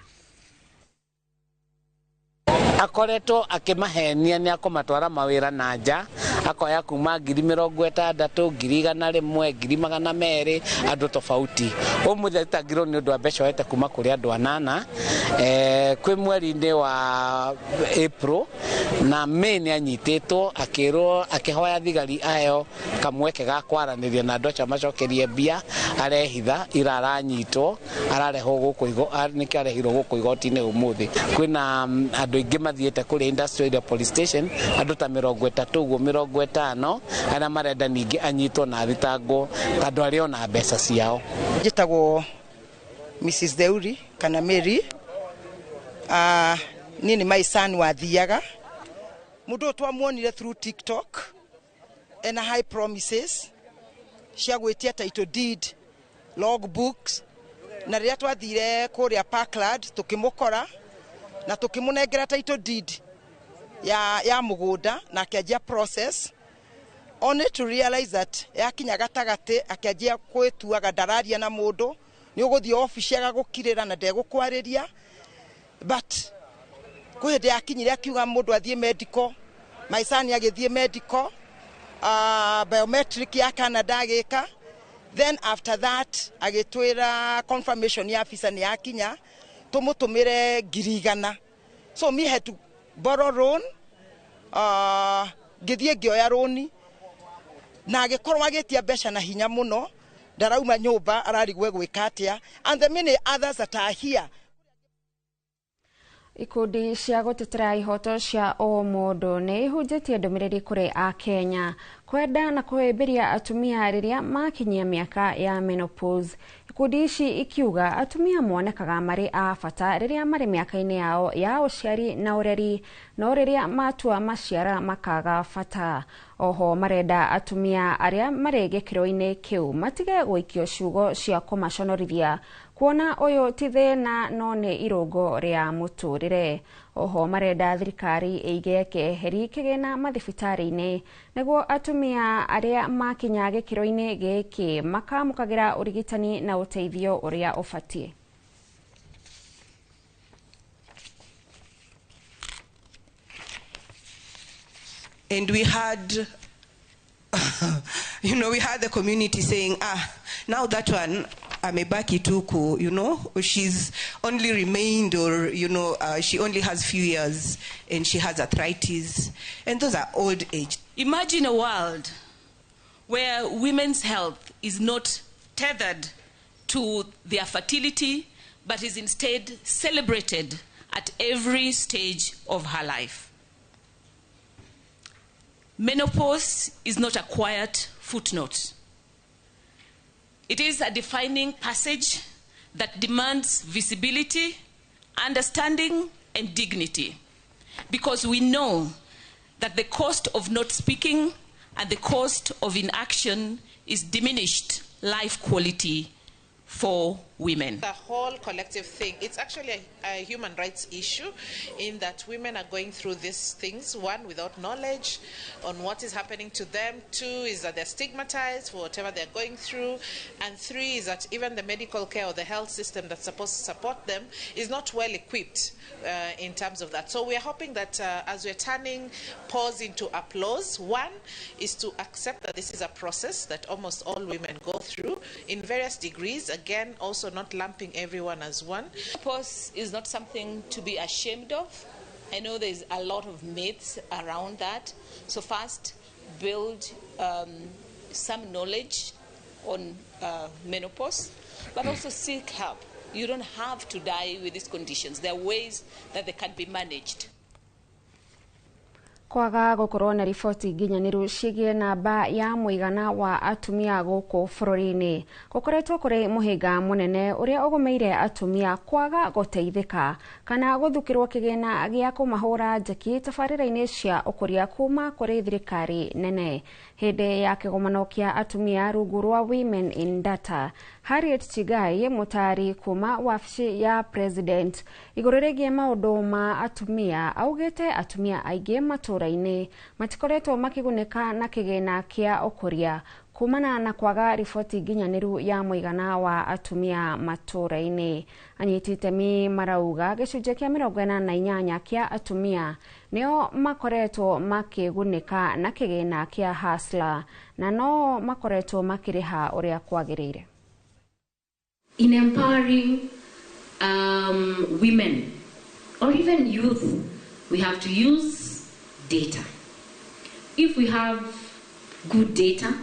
Akoretwo akimahenia ni akumatwara mawira na nja akoya kuma 60,000 100,000 200,000 andu tofauti umuthi tagiro ni undu wa mbeca wete kuma kuri andu 8 kwi mweri-ini wa April na May ni anyititwo akirwo akihoya thigari ayo kamweke ga kwaraniria na andu acio macokerie mbia arehitha ira aranyitwo arareho guku niki arehirwo guku igoti-ini umuthi kwina andu ingi mathiete kuri industrial police station andu ta 30 uguo 50 ana marenda ningi anyitwo na thitango tondu ario na mbeca ciao. Njitagwo Mrs. Deuri kana Mary nini maisani wathiaga mundu twamuonire through TikTok and high promises cia gwitia title deed logbooks na riria twathire kuria Parkland tukimukora na tukimunengera title deed ya mugunda na akianjia process only to realize that yakinya gatagati akianjia kwituaga ndararia na mundu ni uguthie office agagukirira na ndegũkwariria but kuhinde yakinyire akiuga mundu athie medical maisani agithie medical biometric ya Canada agika then after that agitwira confirmation ya officer ni yakinya tumutumire 100,000 so me had to borrow loan githie ngioya loan na agikorwo agitia mbeca na hinya muno ndarauma nyumba ararigwe gwika atia and the many others that are here. Ikundi cia gutetera ihoto cia o mundu ni ihunjitie ndumiriri kuri a Kenya kwenda na kuhimbiria atumia riria makinyia miaka ya menopause. Ikundi ici ikiuga atumia monekaga mari a bata riria mari miaka-ini yao ya uciari na ureri no riria matua maciara makaga bata. Oho marenda atumia aria mari gikiro-ini kiu matige guikio ciugo cia kumaconorithia kuona uyu ti thina no ni irungo ria muturire. Oho marenda thirikari ige keheri kigena mathibitari-ini niguo atumia aria makinya gikiro-ini giki makamukagira urigitani na uteithio uria ufatie. And we had we had the community saying, now that one amebaki tuku, she's only remained, or she only has few years and she has arthritis, and those are old age. Imagine a world where women's health is not tethered to their fertility, but is instead celebrated at every stage of her life. Menopause is not a quiet footnote. It is a defining passage that demands visibility, understanding, and dignity, because we know that the cost of not speaking and the cost of inaction is diminished life quality for women. The whole collective thing, it's actually a human rights issue in that women are going through these things, one, without knowledge on what is happening to them, two, is that they're stigmatized for whatever they're going through, and three, is that even the medical care or the health system that's supposed to support them is not well equipped in terms of that. So we're hoping that as we're turning pause into applause, one is to accept that this is a process that almost all women go through in various degrees, again, also not lumping everyone as one. Menopause is not something to be ashamed of. I know there's a lot of myths around that. So first, build some knowledge on menopause, but also seek help. You don't have to die with these conditions. There are ways that they can be managed. kwaga gukorwo na riboti nginyaniru cigie namba ya muigana wa atumia guku bururi-ini gukoretwo kuri muhinga munene uria ugumeire atumia kwaga guteithika kana guthukirwo kigina gia kumahura njeki tabarira-ini cia ukuria kuma kuri thirikari nene. Hindi ya kigomano kia atumia rungu rwa Women in Data, Harriet Chigai mutari kuma wabici ya president iguru rigie maundu ma atumia augite atumia aingi maturaini matikoretwo makigunika na kigina kia ukuria kumana na kwaga riboti nginyaniru ya muigana wa atumia maturaini. Anyiti itemi marauga gicunjĩ kia 48 kia atumia nio makoretwo makigunika na kigina kia Hustler na no makoretwo makiriha uria kwagirire. In empowering women or even youth, we have to use data. If we have good data,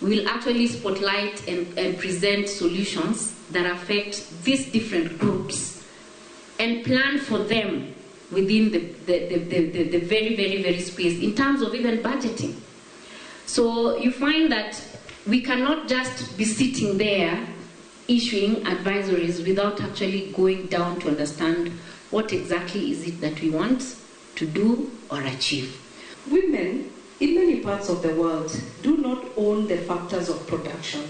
we will actually spotlight and present solutions that affect these different groups and plan for them within the very, very, very space in terms of even budgeting. So you find that we cannot just be sitting there issuing advisories without actually going down to understand what exactly is it that we want to do or achieve. Women in many parts of the world do not own the factors of production.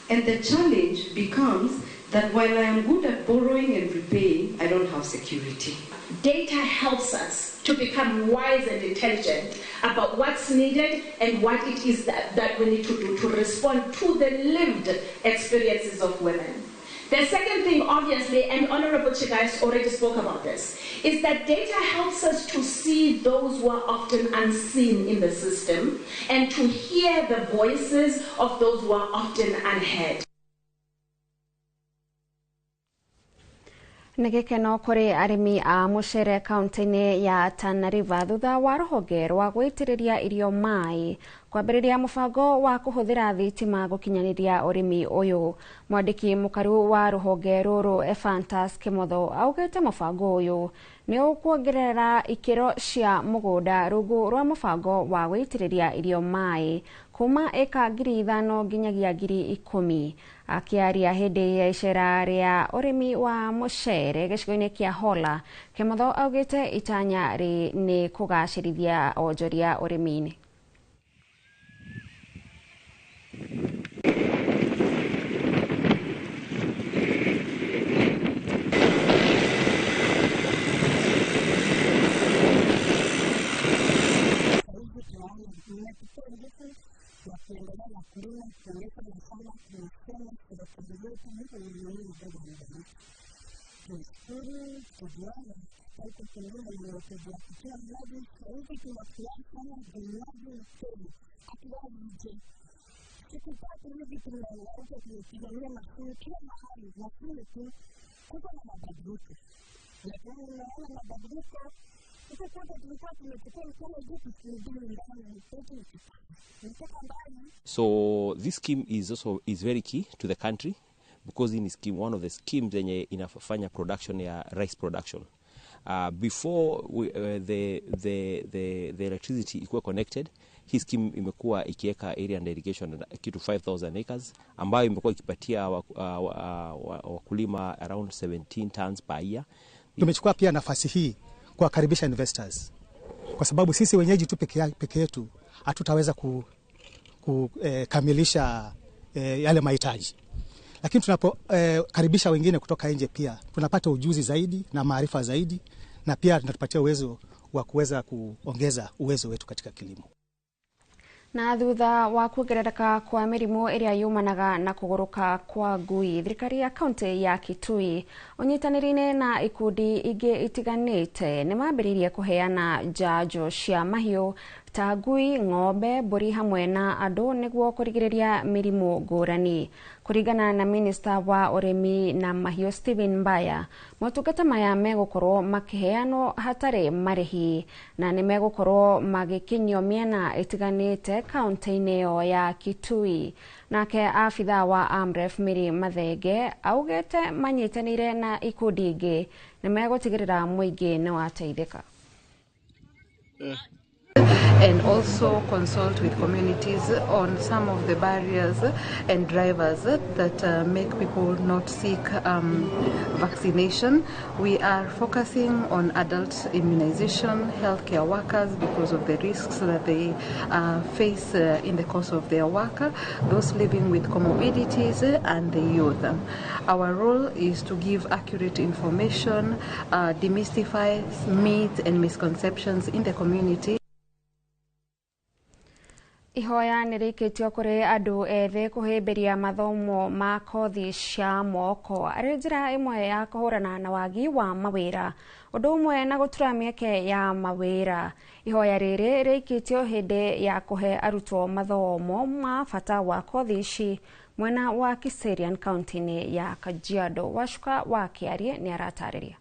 And the challenge becomes that while I am good at borrowing and repaying, I don't have security. Data helps us to become wise and intelligent about what's needed and what it is that we need to do to respond to the lived experiences of women. The second thing, obviously, and Honorable Chigai already spoke about this, is that data helps us to see those who are often unseen in the system and to hear the voices of those who are often unheard. Nigikeno kuri arimi a mucere kaunti-ini ya Tana River thutha wa ruhonge rwa gwitiriria irio mai kwambiriria mubango wa kuhuthira thitima gukinyaniria urimi uyu. Mwandiki mukaru wa ruhonge ruru Ephantus Kimotho augite mubango uyu ni ukuongerera ikiro cia mugunda rungu rwa mubango wa gwitiriria irio mai kuma eka 5,000 nginyagia 10,000. Akiaria hindi ya icera ria urimi wa mucere gicigo-ini kia Hola, Kimotho augite itanya ni kugacirithia onjoria urimi-ini. So this scheme is very key to the country because in scheme one of the schemes yenye inafanya production ya rice production. Before the electricity ikuwa connected, hii scheme imekuwa ikiweka area and irrigation kitu 5,000 acres ambayo imekuwa ikipatia wakulima around 17 tons per year. Tumechukua pia nafasi hii kuwakaribisha investors kwa sababu sisi wenyeji tu peke yetu hatutaweza kukamilisha yale mahitaji, lakini tunapokaribisha wengine kutoka nje pia tunapata ujuzi zaidi na maarifa zaidi na pia tunatupatia uwezo wa kuweza kuongeza uwezo wetu katika kilimo. Na thutha wa kuongerereka kwa mirimu iria yumanaga na kuguruka kwa ngui, thirikari ya kaunti ya Kitui unyitaniri-ini na ikundi ingi itiganite ni mambiririe kuheana njanjo cia mahiu ta ngui, ng'ombe, mburi hamwe na andu niguo kurigiriria mirimu ngurani. Kuringana na Minister wa Urimi na Mahiu Stephen Mbaya, motungata maya megukorwo makiheanwo hatari marihi na ni megukorwo magikinyio miena itiganite kaunti-ini yo ya Kitui. Nake afitha wa AMREF Miri Mathenge augite manyitanire na ikundi ingi ni megutigirira muingi ni wateithika. and also consult with communities on some of the barriers and drivers that make people not seek vaccination. We are focusing on adult immunization, healthcare workers because of the risks that they face in the course of their work, those living with comorbidities, and the youth. Our role is to give accurate information, demystify myths and misconceptions in the community. Ihoya nirikitio kuri andu ethe kuhimbiria mathomo ma kothi cia moko ari njira imwe ya kuhurana na wagi wa mawira undu umwe na gutura mieke ya mawira. Ihoya riri rikitio hindi ya kuhe arutwo mathomo ma bata wa kothi ici mwena wa Kiserian County ya Kajiado. Washuka wa Kiarie ni aratariria.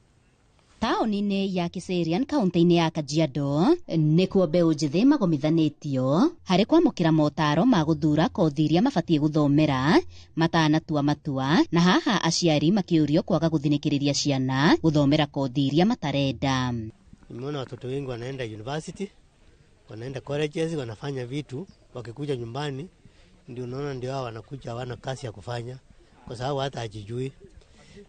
Taoni-inĩ ya Kiserian County ya Kajiado nĩkuo mbeũ njĩthĩ magomithanĩtio harĩ kwamũkĩra motaro ma gũthura kothi iria mabatie gũthomera matanatua matua, na haha aciari makĩũrio kwaga gũthinĩkĩrĩria ciana gũthomera kothi iria matarenda. Nimeona watoto wengi wanaenda university, wanaenda colleges, wanafanya vitu, wakikuja nyumbani ndio unaona ndio hao wanakuja hawana kazi ya kufanya kwa sababu hata hajijui.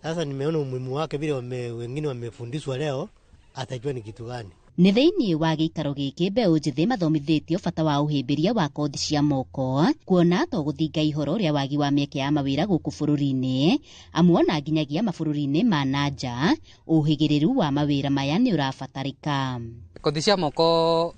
Sasa nimeona umuhimu wake vile wengine wamefundishwa leo, atajua ni kitu gani. Nĩ thĩinĩ wa gĩikaro gĩkĩ mbeũ njĩthĩ mathomithĩtio bata wa ũhĩmbĩria wa kothi cia moko, kuona to gũthinga ihoro rĩa wagi wa mĩeke ya mawĩra gũkũ bũrũri-inĩ, amu ona nginyagia mabũrũri-inĩ ma nanja ũhĩgĩrĩru wa mawĩra maya nĩ ũrabatarĩka. Kothi cia moko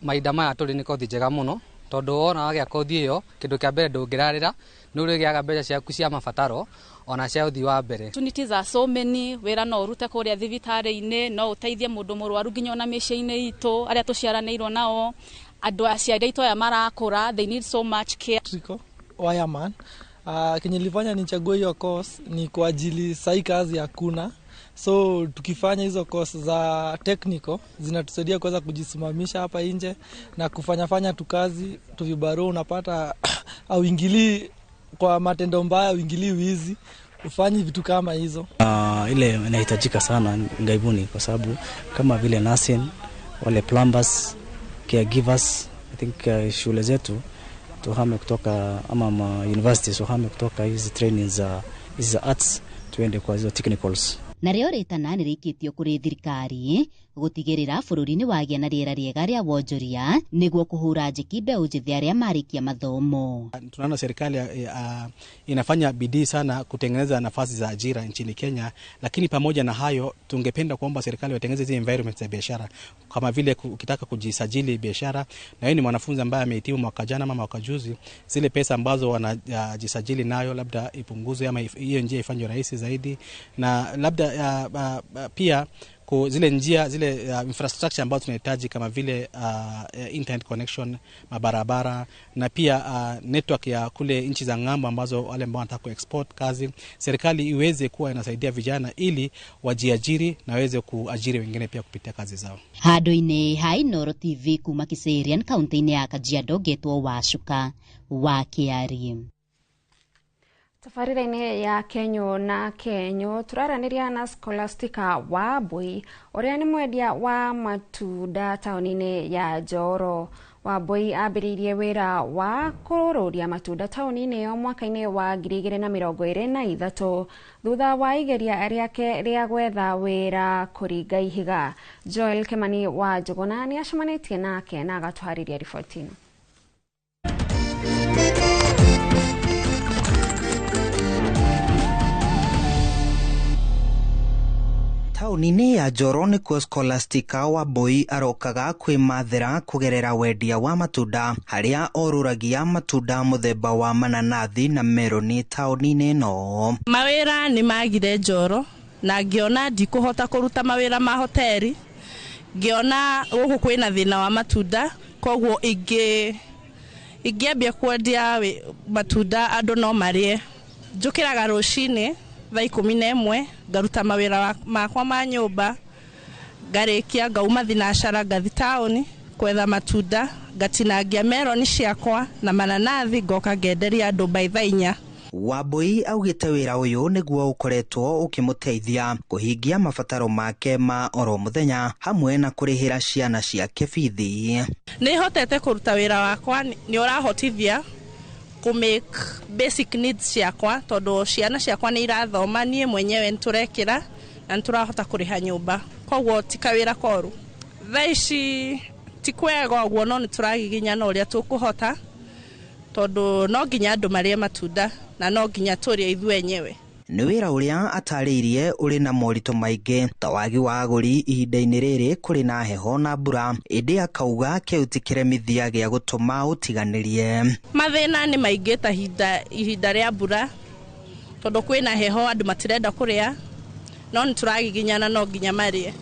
mahinda maya tũrĩ nĩ kothi njega mũno, tondũ wona wagĩa kothi ĩyo kĩndũ kĩa mbere ndũngĩrarĩra, nĩ ũrĩgĩaga mbeca ciaku cia mabataro ona cia ũthii wa mbere. Opportunities are so many, wĩra no ũrute kũrĩa thibitarĩ-inĩ, no ũteithie mũndũ mũrwaru nginya ona mĩciĩ-inĩ itũ arĩa tũciaranĩirwo nao, andũ aciari aitũ aya marakũra, they need so much care. Wireman, kenye nilifanya nichague hiyo course ni kwa ajili sahi kazi hakuna, so tukifanya hizo course za technical zinatusaidia kuweza kujisimamisha hapa nje na kufanya tu kazi tuvibarua, unapata auingili kwa matendo mbaya, uingili wizi, ufanyi vitu kama hizo. Ile inahitajika sana ngaibuni kwa sababu kama vile nursing, wale plumbers, caregivers, I think shule zetu tuhame kutoka ama universities tuhame kutoka hizi trainings za arts tuende kwa hizo technicals. Narĩo rĩtana nĩ rĩikĩtio kũrĩ thirikari gũtigĩrĩra bũrũri-inĩ wagĩa na rĩera rĩega rĩa wonjoria nĩguo kũhũra njeki mbeũ njĩthĩ arĩa marĩkia mathomo. Tunaona serikali inafanya bidii sana kutengeneza nafasi za ajira nchini Kenya, lakini pamoja na hayo tungependa kuomba serikali watengeneze hizi environments za biashara, kama vile ukitaka kujisajili biashara na wewe ni mwanafunzi ambaye amehitimu mwaka jana ama mwaka juzi, zile pesa ambazo wanajisajili nayo labda ipunguzwe ama hiyo njia ifanywe rahisi zaidi, na labda pia zile njia zile infrastructure ambazo tunahitaji kama vile internet connection, mabarabara na pia network ya kule nchi za ng'ambo ambazo wale ambao wanataka kuexport kazi, serikali iweze kuwa inasaidia vijana ili wajiajiri na waweze kuajiri wengine pia kupitia kazi zao. Handũ-inĩ ha Inooro TV kuma Kiserian County ya Kajiado, getwo Washuka wa Kiarie. Tafarira-inĩ ya Kenyo na Kenyo turaraniria na Scholastica wa Bui uria ni mwendia wa matunda tauni-inĩ ya Njoro. Wa Bui ambĩrĩirie wĩra wa kũrũria matunda tauni-inĩ yo mwaka-inĩ wa 2023 thutha wa igeria rĩake rĩa gwetha wĩra kũringa ihiga. Joel Kemani wa Njuguna nĩ acemanĩtie nake na agatwarĩria riboti ĩno. Tauni-inĩ ya Njoro nĩkuo Scholastica wa Bui arokaga kwĩmathĩra kũgerera wendia wa matunda harĩa orũragia matunda mũthemba wa mananathi na meroni tauni-inĩ ĩno. Mawĩra nĩ magire Njoro na ngĩona ndikũhota kũruta mawĩra ma hoteli, ngĩona gũkũ kwĩna thĩna wa matunda, koguo ingĩambia kwendia matunda andũ no marĩe. Njũkĩraga rũcinĩ thaa 11 ngaruta mawĩra makwa ma nyũmba, ngarĩkia ngauma thinacara ngathi taũni kwetha matunda, ngatinangia meroni ciakwa na mananathi ngoka ngenderia andũ by thaa 4. Wambui augite wira uyu niguo ukoretwo ukimuteithia kuhingia mabataro make ma oro muthenya hamwe na kurihira ciana ciake bithi. Ni hotete kuruta wira wakwa ni urahotithia ku make basic needs ciakwa tondu ciana ciakwa ni irathoma nie mwenyewe nturekira na nturahota kuriha nyumba kogwo tikawira koru thaici tikwega ogwo no nituragiginya no uria tukuhota tondu no nginya andu marie matunda na no nginya turie ithu enyewe. Ni wira uria ataririe uri na morito maingi ta wagi wa aguri ihinda-ini riri kuri na heho na mbura indi akauga keutikire mithia gia gutuma utiganirie. Mathina ni maingi ta ihinda ria mbura tondu kwina heho andu matirenda kuria no nituragiginyana no nginya marie.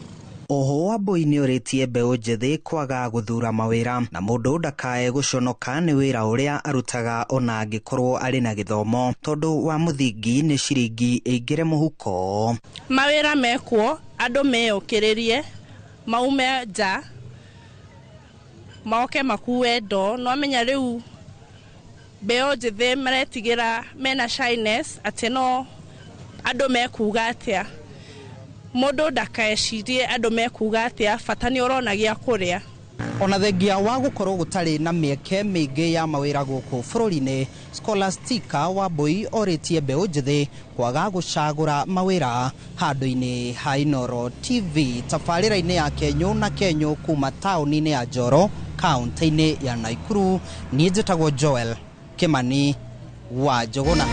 Oho Wambui ni uritie mbeu njithi kwaga guthura mawira na mundu ndakae guconoka ni wira uria arutaga ona angikorwo ari na githomo tondu wa muthingi ni ciringi ingire muhuko. Mawira mekwo andu meyukiririe maume nja maoke makuwe ndo no amenya riu mbeu njithi maretigira mena shyness ati no andu mekuga atia mundu ndakaecirie andu mekuga atia bata ni uronagia kuria. Ona thengia wa gukorwo gutari na mieke mingi ya mawira guku bururi-ini, Scholastica Wambui oritie mbeu njithi kwaga gucagura mawira handu-ini ha Inoro TV tabarira-ini ya Kenyu na Kenyu kuma tauni-ini ya Njoro kaunti-ini ya Naikuru. Ni njitagwo Joel Kimani wa Njuguna.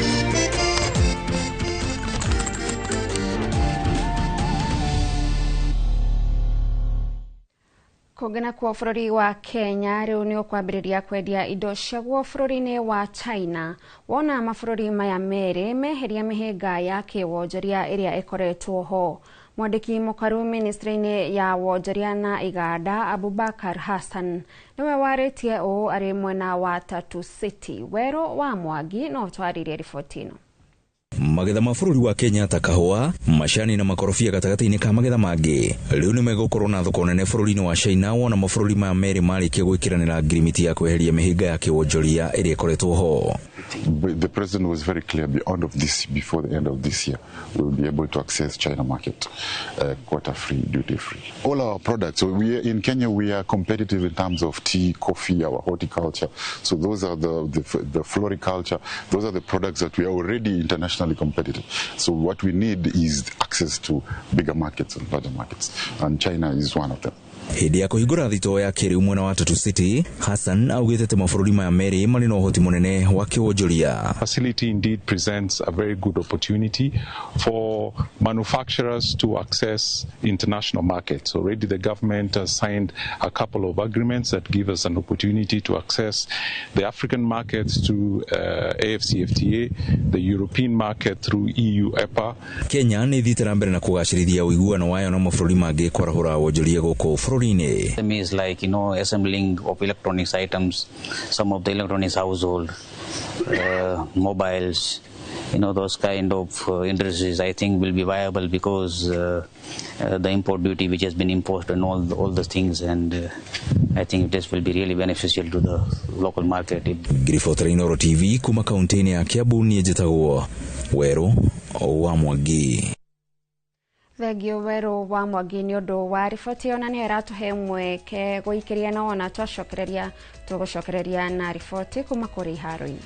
Kugena kwa bururi wa Kenya riu ni ukwambiriria kwendia indo ciaguo bururi-ini wa China wona mabururi maya meri meheria mihinga ya kiwonjoria iria ikoretwo ho. Mwandiki mukaru ministry-ini ya wonjoria na iganda Abubakar Hassan niwe waritie uu ari mwena wa Tatu City. Wero wa Mwangi no twaririe riboti ino. Magetha ma bururi wa Kenya ta kahua, macani na makorofia gatagati-ini ka magetha mangi riu ni megukorwo na thoko nene bururi-ini wa China wona mabururi ma meri marikia gwikiranira ngirimiti ya kweheria mihinga ya kiwonjoria iria ikoretwo ho. The president was very clear before the end of this year we will be able to access China market quota free, duty free. All our products, so in Kenya we are competitive in terms of tea, coffee, our horticulture. So those are the floriculture, those are the products that we are already internationally competitive. So what we need is access to bigger markets and larger markets, and China is one of them. Hindi ya kuhingura thito ya kiriu mwena wa Tatu City, Hassan augite mabururi ma meri mari no hoti munene wa kiwonjoria. Facility indeed presents a very good opportunity for manufacturers to access international markets. Already the government has signed a couple of agreements that give us an opportunity to access the African markets through AFCFTA, the European market through EU EPA. Kenya ni thitira mbere na kugacirithia uiguano wayo na mabururi mangi kwarahura wonjoria guku is like, assembling of electronics items, some of the electronics household, mobiles, those kind of industries I think will be viable because the import duty which has been imposed on all the things, and I think this will be really beneficial to the local market. Grifotra Inoro TV kuma kaunti ya Kiambu ni njitagwo Wero wa Mwangi. Thegio Wero wa Mwangi ni undu wa riboti ona ni aratuhe mweke guikiria na ona twacokereria tugucokereria na riboti kuma kuri haro-ini.